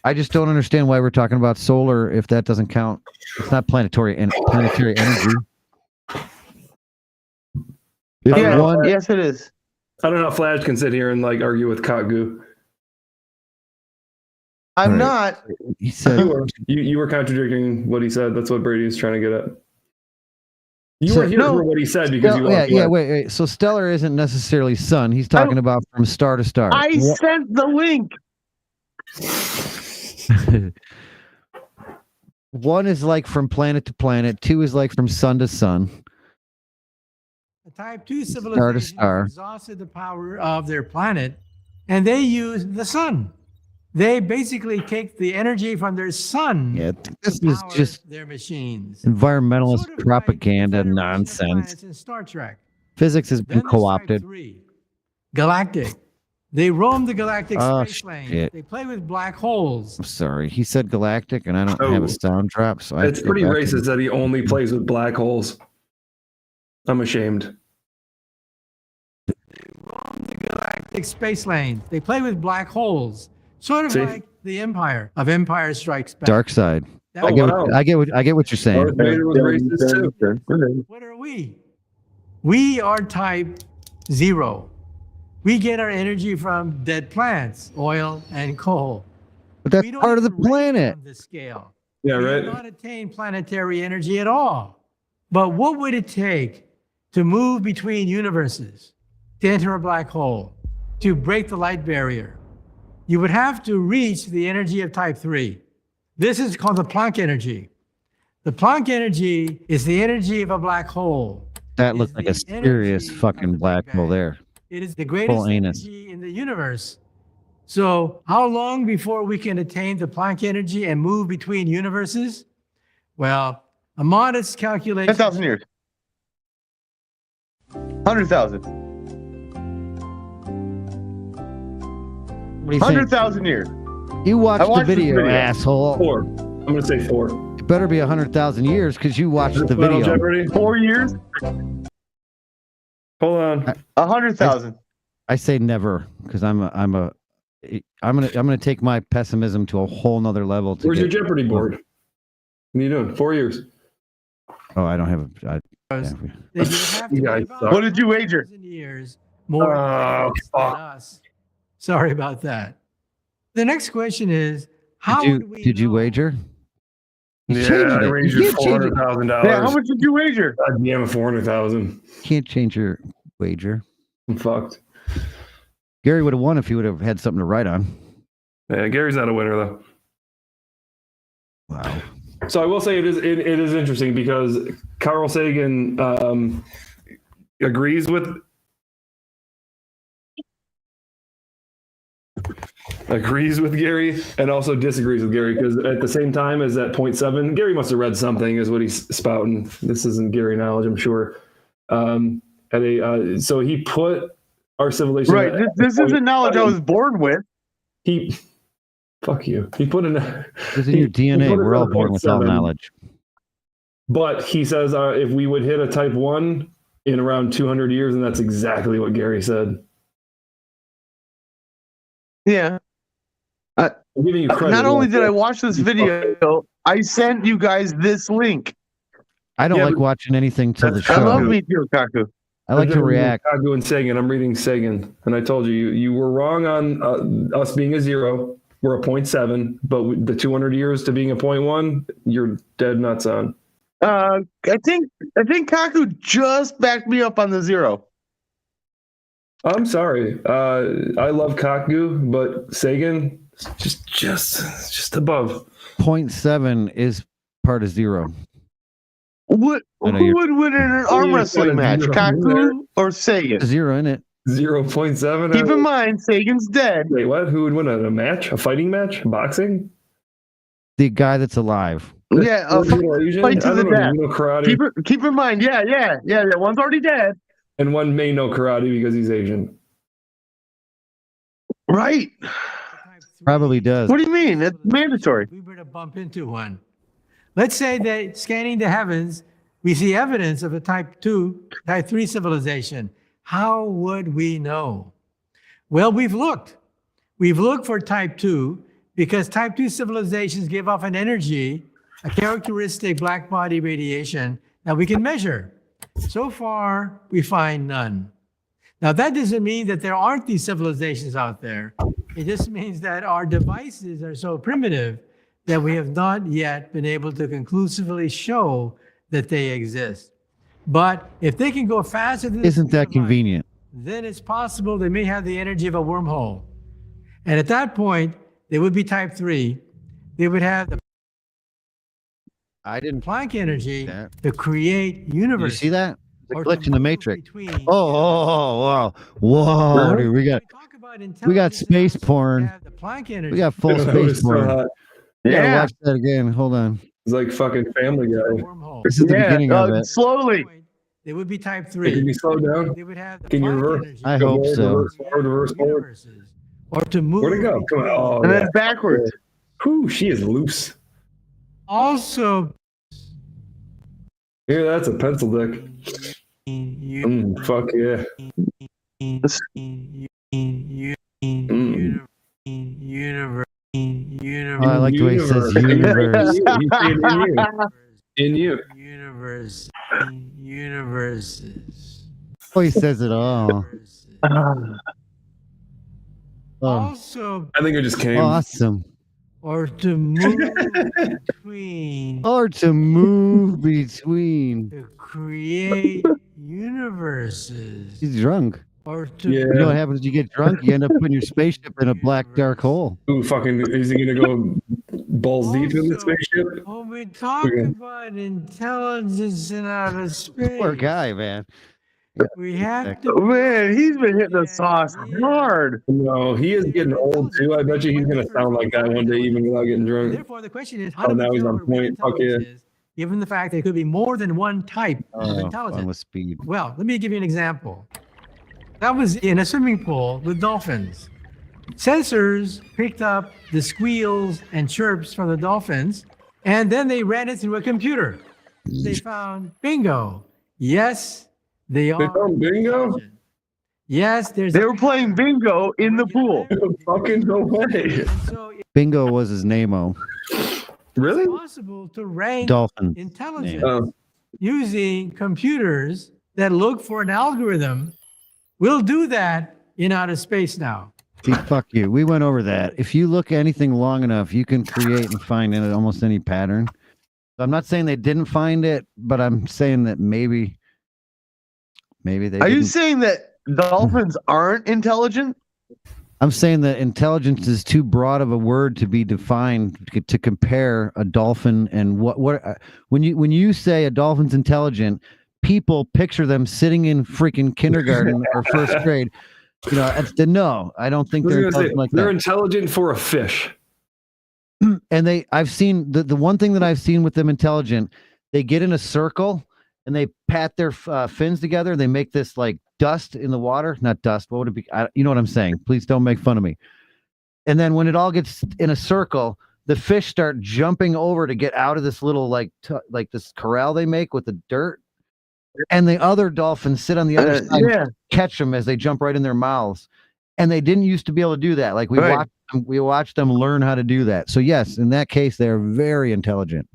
I just don't understand why we're talking about solar if that doesn't count. It's not planetary energy. If Yeah, one, yes, it is. I don't know if Fladge can sit here and like argue with Kaku. I'm All right. not. he said, You were contradicting what he said. That's what Brady's trying to get at. You So- were here No. for what he said because you yeah, walked yeah. away. Wait. So stellar isn't necessarily sun. He's talking about from star to star. I sent the link. One is like from planet to planet. Two is like from sun to sun. The type 2 civilization has star. exhausted the power of their planet, and they use the sun. They basically take the energy from their sun Yeah, this to is power just their machines. environmentalist Sort of like propaganda the Federation of nonsense. Planets in Star Trek. Physics has been Then there's type co-opted. 3, Galactic. They roam the galactic Oh, space lane. shit. They play with black holes. I'm sorry. He said galactic, and I don't have Oh. a sound drop, so I have It's to go pretty back to racist that he only plays with black holes. I'm ashamed. The galactic space lane. They play with black holes. Sort of See? like the Empire of Empire Strikes Back. Dark side. That Oh, I was- get wow. what, I get what you're saying. Darth Vader was racist too. What are we? We are type 0. We get our energy from dead plants, oil, and coal. But that's We don't part of the even rate planet. on this scale. Yeah, We right. do not attain planetary energy at all. But what would it take to move between universes, to enter a black hole, to break the light barrier? You would have to reach the energy of type 3. This is called the Planck energy. The Planck energy is the energy of a black hole. That is looked like a the serious energy fucking of the black Big hole Bang. there. It is the greatest anus. energy in the universe. So, how long before we can attain the Planck energy and move between universes? Well, a modest calculation. 10,000 years. 100,000. What do you think? 100,000 years. You watched the watched this video, video. asshole. 4. I'm gonna say 4. It better be 100,000 years because you watched the Final video. Jeopardy? 4 years. Hold on. 100,000. I say never because I'm gonna take my pessimism to a whole nother level. To Where's your get, Jeopardy board? What are you doing? 4 years. oh, I don't have a. They would have to You be guys about suck. What did you wager? 1,000 years more Oh, advanced than us. Sorry about that. The next question is, how would we Did you know? wager? You Yeah, changed I it. raised You you can't change it. $400,000. Yeah, how much did you wager? God damn it, 400,000. Can't change your wager. I'm fucked. Gary would have won if he would have had something to write on. Yeah, Gary's not a winner though. Wow. So I will say it is interesting because Carl Sagan agrees with Gary and also disagrees with Gary because at the same time as that 0.7, Gary must have read something is what he's spouting. This isn't Gary knowledge, I'm sure. So he put our civilization Right. This isn't knowledge I was born with. Fuck you. He put in It's in your DNA. put it We're all at born with all 0.7. knowledge. But he says if we would hit a type 1 in around 200 years, and that's exactly what Gary said. Yeah. I'm giving you credit. Not only did I watch this video, I sent you guys this link. I don't Yeah, like but watching anything till the that's I show. love me too, Kaku. I like to react. Kagu and Sagan. I'm reading Sagan, and I told you were wrong on us being a 0. We're a 0.7, but the 200 years to being a 0.1, you're dead nuts on. I think Kaku just backed me up on the 0. I'm sorry. I love Kaku, but Sagan just above. 0.7 is part of 0. Who I know would win in an arm Yeah, wrestling put a match, 0 in Kaku there. or Sagan? 0 in it. 0.7. Keep in mind, Sagan's dead. Wait, what? Who would win a match? A fighting match? Boxing? The guy that's alive. Yeah, Asian? fight to I the don't know, death. you know karate. keep in mind, yeah. One's already dead. And one may know karate because he's Asian. Right. Probably does. What do you mean? It's mandatory. We were to bump into one. Let's say that scanning the heavens, we see evidence of a type 2, type 3 civilization. How would we know? Well, we've looked. We've looked for type 2 because type 2 civilizations give off an energy, a characteristic black body radiation that we can measure. So far, we find none. Now, that doesn't mean that there aren't these civilizations out there. It just means that our devices are so primitive that we have not yet been able to conclusively show that they exist. But if they can go faster than the Isn't speed that of light, convenient? then it's possible they may have the energy of a wormhole. And at that point, they would be type 3. They would have the I didn't. Planck energy that. to create Did you universe. see that? The or to glitch in the move matrix. between- Wow. Whoa, dude, we got When talk about we got intelligence, space porn. have the Planck energy. We got full That space was so porn. hot. We gotta Yeah. watch that again. Hold on. It's like fucking Family Guy. Wormhole. This is the beginning of it. Slowly. They would be type Hey, 3. can you slow down? They would have the Can you Planck reverse? energy I to hope create so. Reverse forward. universes, or to move. Where'd it go? Come on. Oh, And yeah. then backwards. Whew, she is loose. Also, Yeah, that's a pencil dick. Fuck yeah. universe. Oh, I like the way it says universe. He's saying in you. Universe. Universes. Oh, he says it all. Oh, Also, I think it just came. awesome. or to move between, Or to move between. to create universes, He's drunk. or to Yeah. You know what happens when you get drunk? You end up putting your spaceship in a black dark hole. Ooh, fucking, is he gonna go balls deep in the Also- spaceship? when we talk Okay. about intelligence in outer space, Poor guy, man. we have to. Oh, man, he's been hitting the sauce hard. No, he is getting old too. I bet you he's gonna sound like that one day, even without getting drunk. Therefore, the question is, how Oh, do now we he's tell on what real point. Fuck yeah. intelligence is, given the fact that there could be more than one type of Oh, fun intelligence? with speed. Well, let me give you an example. That was in a swimming pool with dolphins. Sensors picked up the squeals and chirps from the dolphins, and then they ran it through a computer. They found bingo. Yes, they are. found bingo? intelligent. Yes, there's. They were playing bingo in the pool. Fucking no way. And so it's Bingo was his name-o. Really? possible to rank Dolphin. intelligence Oh, using computers that look for an algorithm. We'll do that in outer space now. See, fuck you. We went over that. If you look anything long enough, you can create and find in it almost any pattern. I'm not saying they didn't find it, but I'm saying that maybe they Are you didn't. saying that dolphins aren't intelligent? I'm saying that intelligence is too broad of a word to be defined to compare a dolphin and what when you say a dolphin's intelligent, people picture them sitting in freaking kindergarten or first grade. You know, no, I don't think I was they're gonna say, intelligent like they're that. intelligent for a fish. And I've seen the one thing that I've seen with them intelligent, they get in a circle and they pat their fins together. They make this like dust in the water, not dust. What would it be? You know what I'm saying? Please don't make fun of me. And then when it all gets in a circle, the fish start jumping over to get out of this little like this corral they make with the dirt. And the other dolphins sit on the other side, Yeah. catch them as they jump right in their mouths. And they didn't used to be able to do that. Like Right. we watched them learn how to do that. So yes, in that case, they're very intelligent.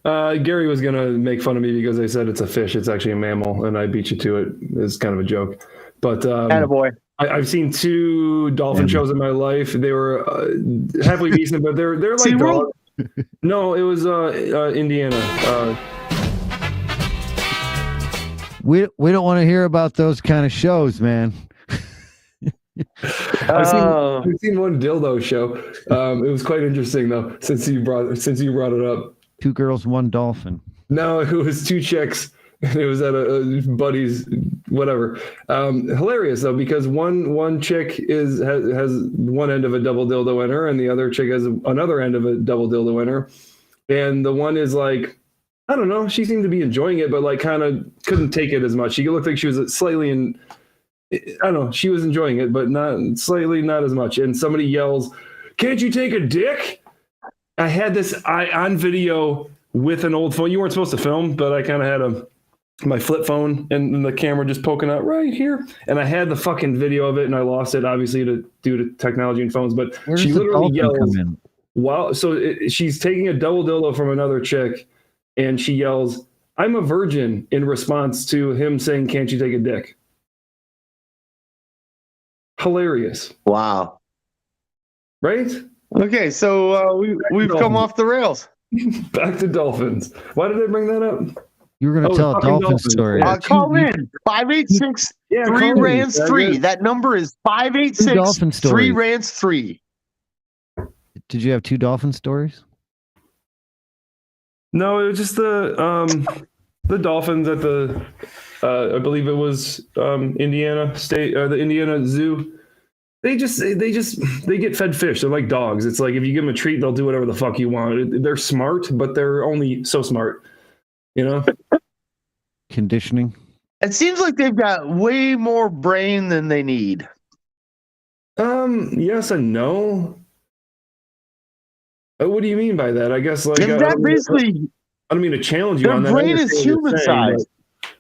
Gary was gonna make fun of me because I said it's a fish. It's actually a mammal, and I beat you to it. It's kind of a joke. But Attaboy. I've seen 2 dolphin Yeah. shows in my life. They were halfway decent, but they're like SeaWorld? dogs. No, it was Indiana. We don't want to hear about those kind of shows, man. Oh. I've seen one dildo show. It was quite interesting though. Since you brought it up. 2 girls, 1 dolphin. No, it was 2 chicks. It was at a buddy's, whatever. Hilarious though, because one chick has one end of a double dildo in her, and the other chick has another end of a double dildo in her. And the one is like, I don't know, she seemed to be enjoying it, but like kind of couldn't take it as much. She looked like she was slightly in. I don't know. She was enjoying it, but not as much. And somebody yells, "Can't you take a dick?" I had this on video with an old phone. You weren't supposed to film, but I kind of had my flip phone and the camera just poking out right here. And I had the fucking video of it, and I lost it, obviously, due to technology and phones. But Where she does the literally dolphin yells, come in? "Wow!" So she's taking a double dildo from another chick, and she yells, I'm a virgin in response to him saying, "Can't you take a dick?" Hilarious, Wow. right? Okay, so we've come off the rails. Back to dolphins. Why did I bring that up? You were going to Oh, tell a fucking dolphin dolphins. story. Yeah. Call in 586 Yeah, 3 call in, rants 3. faggot. That number is 586 dolphin 3 stories. rants 3. Did you have 2 dolphin stories? No, it was just the dolphins at the I believe it was Indiana State the Indiana Zoo. They get fed fish. They're like dogs. It's like if you give them a treat, they'll do whatever the fuck you want. They're smart, but they're only so smart. You know? Conditioning. It seems like they've got way more brain than they need. Yes and no. What do you mean by that? I guess like If that basically, I don't mean to challenge you their on that. I brain is understand what you're human saying, sized. but-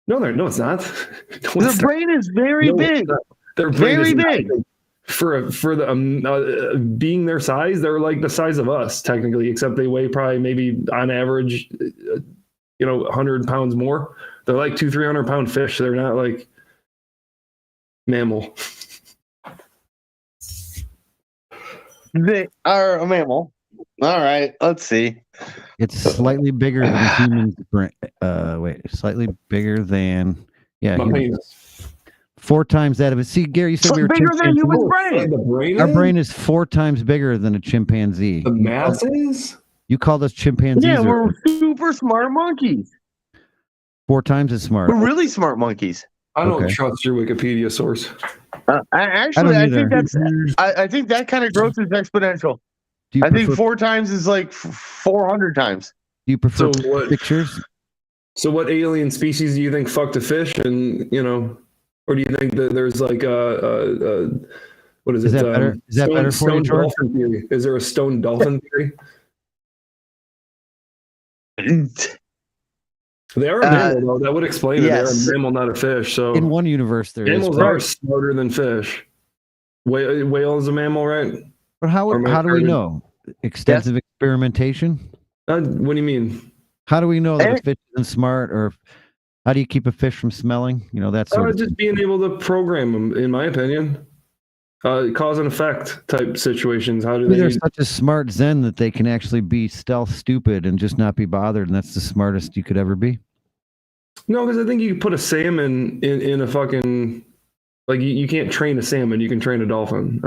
No, it's not. No, Their it's not. brain is very No, it's big. not. Their brain Very is not big. for the being their size. They're like the size of us technically, except they weigh probably maybe on average, 100 pounds more. They're like 200-300 pound fish. They're not like mammal. They are a mammal. All right, let's see. It's slightly bigger than a human's brain. Slightly bigger than My human. penis. 4 times that of it. See, Gary, you said So we were bigger than chimpanzees. human Oh, brain. the brain. Our is? brain is 4 times bigger than a chimpanzee. The mass is. You called us chimpanzees. Yeah, we're earlier. super smart monkeys. 4 times as smart. We're really smart monkeys. I don't Okay. trust your Wikipedia source. I don't think either. that's. I think that kind of growth is exponential. Do you I think prefer, 4 times is like 400 times. do you prefer So what? pictures? So what alien species do you think fucked a fish? And or do you think that there's like what is Is it? that better? Is that better for you, stone George? dolphin theory? Is there a stone dolphin theory? They are a mammal, though. That would explain it. yes. They're a mammal, not a fish. So In one universe, there is. mammals are smarter than fish. Whale is a mammal, right? But how Or do we maybe- know? Extensive experimentation? What do you mean? How do we know that a fish isn't smart, or how do you keep a fish from smelling? That sort of Just being able to program them, in my opinion. Cause and effect type situations. How do Maybe they? they're such a smart Zen that they can actually be stealth stupid and just not be bothered, and that's the smartest you could ever be. No, because I think you could put a salmon in a fucking like you can't train a salmon. You can train a dolphin.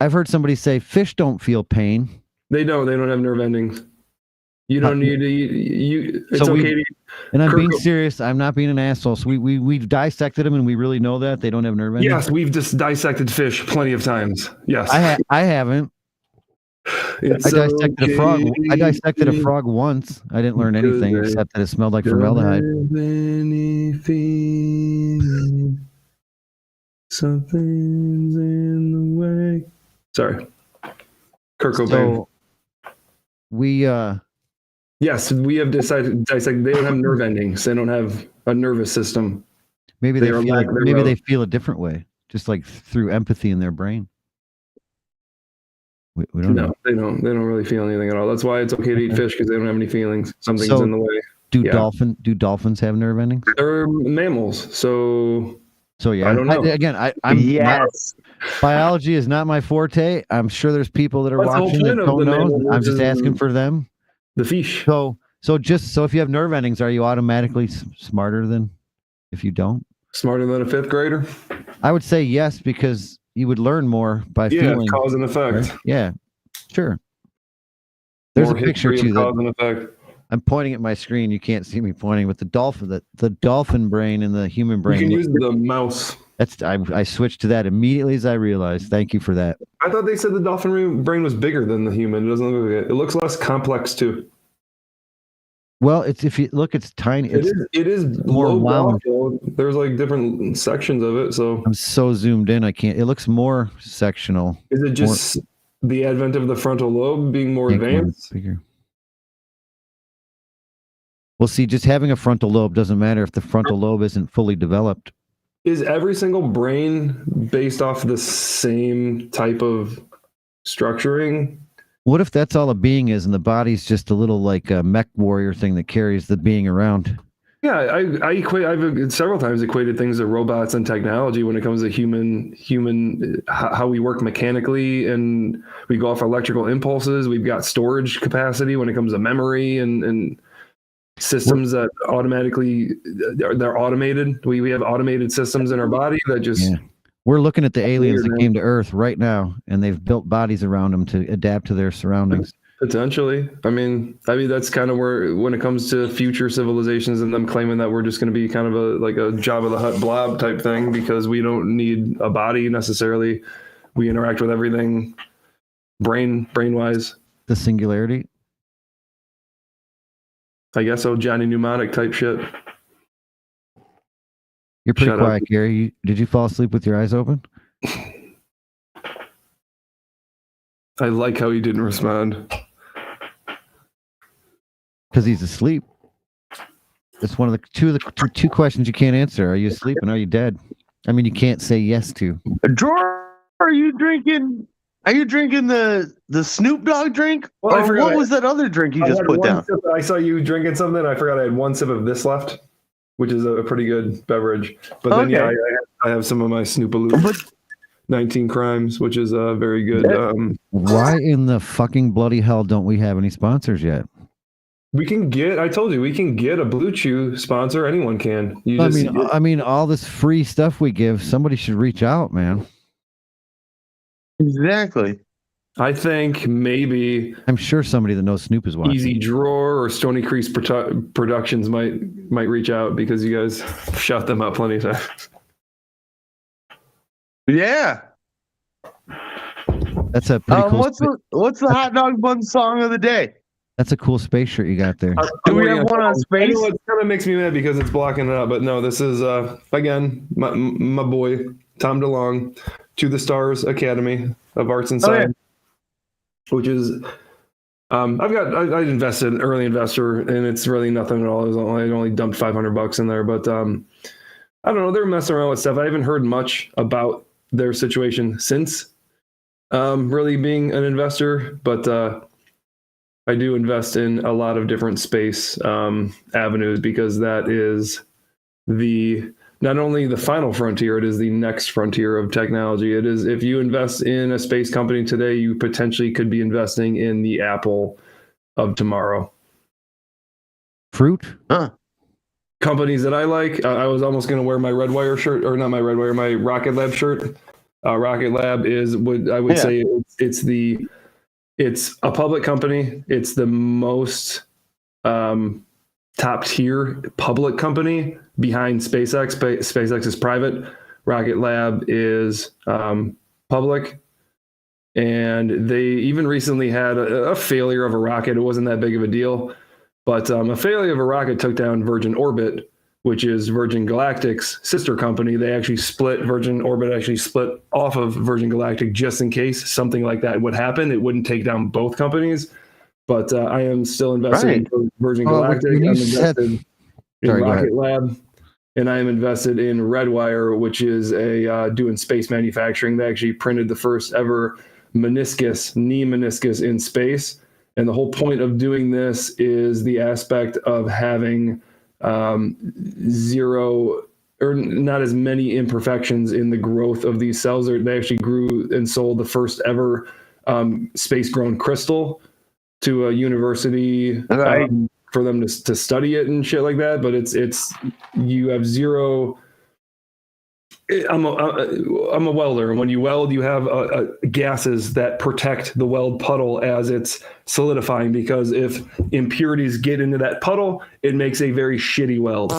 I've heard somebody say fish don't feel pain. They don't. They don't have nerve endings. You don't need to. It's So okay. And I'm being Kirk- serious. I'm not being an asshole. So we've dissected them, and we really know that they don't have nerve endings. Yes, we've just dissected fish plenty of times. Yes, I haven't. It's I dissected a frog. I okay. dissected a frog once. I didn't learn anything Good. except that it smelled like formaldehyde. Something's in the way. Sorry, Kurt Cobain. So we Yes, we have decided dissect. They don't have nerve endings. They don't have a nervous system. maybe They they are feel like- like, they're maybe rogue. they feel a different way, just like through empathy in their brain. We don't know. No, they don't. They don't really feel anything at all. That's why it's okay to eat fish because they don't have any feelings. Something's So- in the way. Do Yeah. dolphins have nerve endings? They're mammals, so So yeah, I don't know. I'm Yes. biology is not my forte. I'm sure there's people that are That's the whole watching that point of don't the know. mammal I'm just versus- asking for them. the fish. So if you have nerve endings, are you automatically smarter than if you don't? Smarter than a fifth grader. I would say yes, because you would learn more by Yeah, feeling. cause and effect. Right? Yeah, sure. There's More a picture history too of that cause and effect. I'm pointing at my screen. You can't see me pointing, but the dolphin brain and the human You brain. can use the mouse. I switched to that immediately as I realized. Thank you for that. I thought they said the dolphin brain was bigger than the human. It doesn't look like it. It looks less complex too. Well, if you look, it's tiny. It is more low wound. block, though. There's like different sections of it. So I'm so zoomed in, I can't. It looks more sectional. is it just the advent of the frontal lobe being more Can't go any advanced? bigger. Well, see, just having a frontal lobe doesn't matter if the frontal lobe isn't fully developed. Is every single brain based off the same type of structuring? What if that's all a being is, and the body's just a little like a mech warrior thing that carries the being around? Yeah, I've several times equated things to robots and technology when it comes to human how we work mechanically, and we go off electrical impulses. We've got storage capacity when it comes to memory and systems that automatically they're automated. We have automated systems in our body that just We're looking at the aliens weird, that man. came to Earth right now, and they've built bodies around them to adapt to their surroundings. Potentially. I mean that's kind of where when it comes to future civilizations and them claiming that we're just going to be kind of a Jabba the Hutt blob type thing because we don't need a body necessarily. We interact with everything brain wise. The singularity. I guess so. Johnny Mnemonic type shit. You're pretty Shut up. quiet, Gary. Did you fall asleep with your eyes open? I like how he didn't respond. Because he's asleep. It's one of the two questions you can't answer. Are you asleep and are you dead? I mean, you can't say yes to. Drawer, are you drinking? Are you drinking the Snoop Dogg drink? Well, I or forgot. what was that other drink you just had put one down? sip- I saw you drinking something. I forgot I had one sip of this left, which is a pretty good beverage. But then, Okay. I have some of my Snoopaloop But 19 Crimes, which is very good. Why in the fucking bloody hell don't we have any sponsors yet? I told you, we can get a Blue Chew sponsor. Anyone can. I mean, all this free stuff we give, somebody should reach out, man. exactly. I think maybe I'm sure somebody that knows Snoop is watching. Easy Drawer or Stony Creek Productions might reach out because you guys shout them out plenty of times. Yeah. That's a pretty cool. What's the hot dog bun song of the day? That's a cool space shirt you got there. Do we have one on I space? know it kind of makes me mad because it's blocking it out, but no, this is again my boy Tom DeLonge, To the Stars Academy of Arts and Science, which is I invested early investor, and it's really nothing at all. I only dumped $500 in there, but I don't know. They're messing around with stuff. I haven't heard much about their situation since really being an investor, but I do invest in a lot of different space avenues because that is not only the final frontier, it is the next frontier of technology. It is, if you invest in a space company today, you potentially could be investing in the Apple of tomorrow. Fruit? Companies that I like, I was almost going to wear my Redwire shirt, or not my Redwire, my Rocket Lab shirt. Rocket Lab is what I would say it's a public company. It's the most top tier public company behind SpaceX. SpaceX is private. Rocket Lab is public. And they even recently had a failure of a rocket. It wasn't that big of a deal. But a failure of a rocket took down Virgin Orbit, which is Virgin Galactic's sister company. They actually Virgin Orbit actually split off of Virgin Galactic just in case something like that would happen. It wouldn't take down both companies. But I am still invested in Virgin Galactic. I'm invested in Rocket Lab. And I am invested in Redwire, which is doing space manufacturing. They actually printed the first ever knee meniscus in space. And the whole point of doing this is the aspect of having zero or not as many imperfections in the growth of these cells. They actually grew and sold the first ever space grown crystal to a university for them to study it and shit like that. But it's you have zero. I'm a welder, and when you weld, you have gases that protect the weld puddle as it's solidifying, because if impurities get into that puddle, it makes a very shitty weld.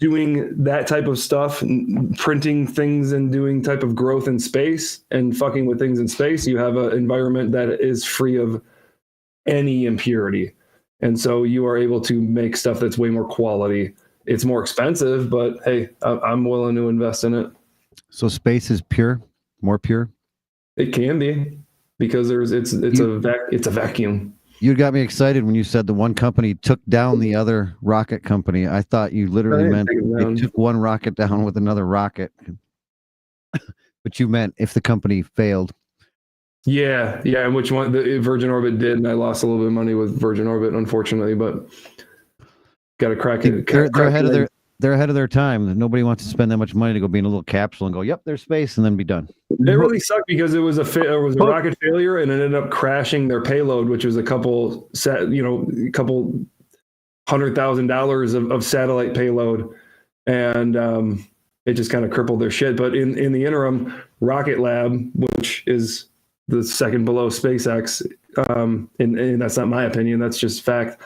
Doing that type of stuff, printing things and doing type of growth in space and fucking with things in space, you have an environment that is free of any impurity. And so you are able to make stuff that's way more quality. It's more expensive, but hey, I'm willing to invest in it. So space is pure, more pure. It can be, because it's a vacuum. You got me excited when you said the one company took down the other rocket company. I thought you literally meant they took one rocket down with another rocket, but you meant if the company failed. Yeah, and which one the Virgin Orbit did, and I lost a little bit of money with Virgin Orbit, unfortunately, but got to crack it. They're ahead of their time. Nobody wants to spend that much money to go be in a little capsule and go, "Yep, there's space," and then be done. It really sucked because it was a rocket failure, and it ended up crashing their payload, which was a couple $100,000 of satellite payload, and it just kind of crippled their shit. But in the interim, Rocket Lab, which is the second below SpaceX, and that's not my opinion, that's just fact.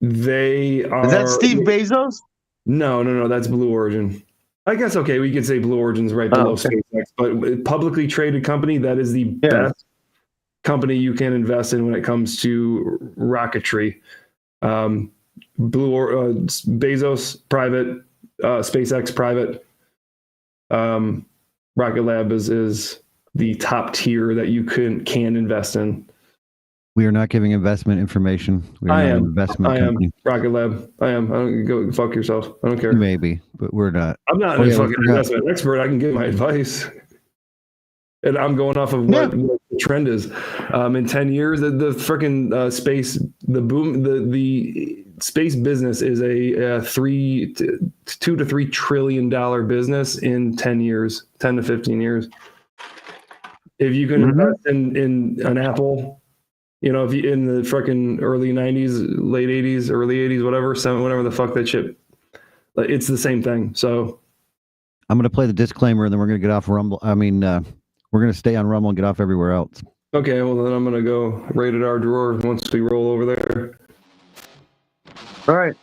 They are. Is that Steve Bezos? No, that's Blue Origin. I guess, okay, we could say Blue Origin's right below SpaceX, but a publicly traded company, that is the best company you can invest in when it comes to rocketry. Bezos private, SpaceX private. Rocket Lab is the top tier that you can invest in. We are not giving investment information. We are not an investment company. Rocket Lab. I am. I don't go fuck yourself. I don't care. Maybe, but we're not. I'm not a fucking investment expert. I can give my advice. And I'm going off of what the trend is. In 10 years, the freaking space, the space business is a $2 to $3 trillion business in 10 years, 10 to 15 years. If you can invest in an Apple, if you in the freaking early 90s, late 80s, early 80s, whatever the fuck that shit, it's the same thing. So I'm going to play the disclaimer and then we're going to get off Rumble. We're going to stay on Rumble and get off everywhere else. Okay, well then I'm going to go rated R drawer once we roll over there. All right.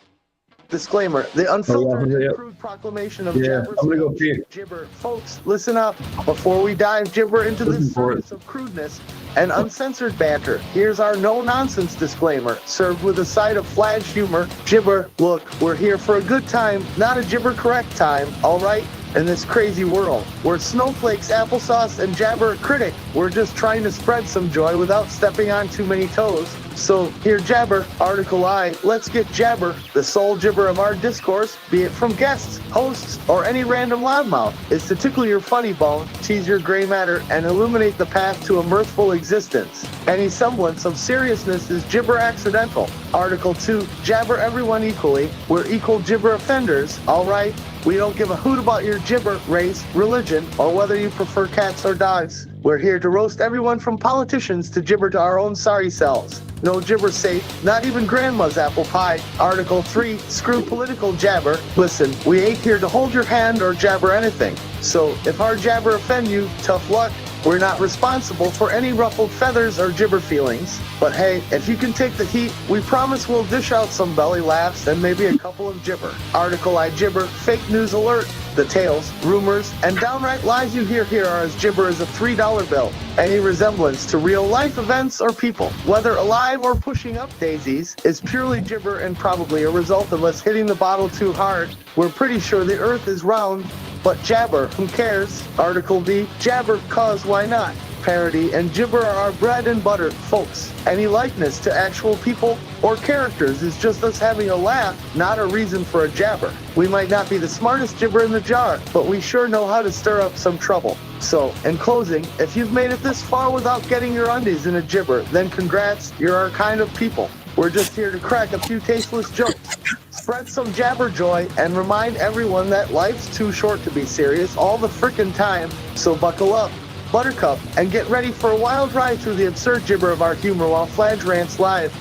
Disclaimer: the unfiltered and crude proclamation of gibber. Folks, listen up. Before we dive gibber into the surface of crudeness and uncensored banter, here's our no-nonsense disclaimer, served with a side of Fladge humor. Gibber, look, we're here for a good time, not a gibber-correct time, all right? In this crazy world, where snowflakes, applesauce, and jabber are critic, we're just trying to spread some joy without stepping on too many toes. So, here Jabber, Article I, let's get Jabber, the sole gibber of our discourse, be it from guests, hosts, or any random loudmouth, is to tickle your funny bone, tease your gray matter, and illuminate the path to a mirthful existence. Any semblance of seriousness is gibber accidental. Article 2, jabber everyone equally, we're equal gibber offenders, alright? We don't give a hoot about your gibber, race, religion, or whether you prefer cats or dogs. We're here to roast everyone from politicians to gibber to our own sorry selves. No gibber safe, not even grandma's apple pie. Article 3, screw political jabber. Listen, we ain't here to hold your hand or jabber anything. So, if our jabber offend you, tough luck. We're not responsible for any ruffled feathers or gibber feelings. But hey, if you can take the heat, we promise we'll dish out some belly laughs and maybe a couple of gibber. Article I gibber, fake news alert. The tales, rumors, and downright lies you hear here are as gibber as a $3 bill. Any resemblance to real life events or people, whether alive or pushing up daisies, is purely gibber and probably a result of us hitting the bottle too hard. We're pretty sure the earth is round, but jabber, who cares? Article D, jabber, cause why not? Parody and gibber are our bread and butter, folks. Any likeness to actual people or characters is just us having a laugh, not a reason for a jabber. We might not be the smartest gibber in the jar, but we sure know how to stir up some trouble. So, in closing, if you've made it this far without getting your undies in a gibber, then congrats, you're our kind of people. We're just here to crack a few tasteless jokes, spread some jabber joy, and remind everyone that life's too short to be serious all the frickin' time, so buckle up, buttercup, and get ready for a wild ride through the absurd gibber of our humor while Fladge Rants live.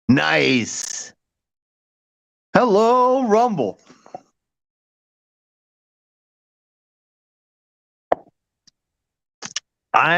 Nice. Hello, Rumble.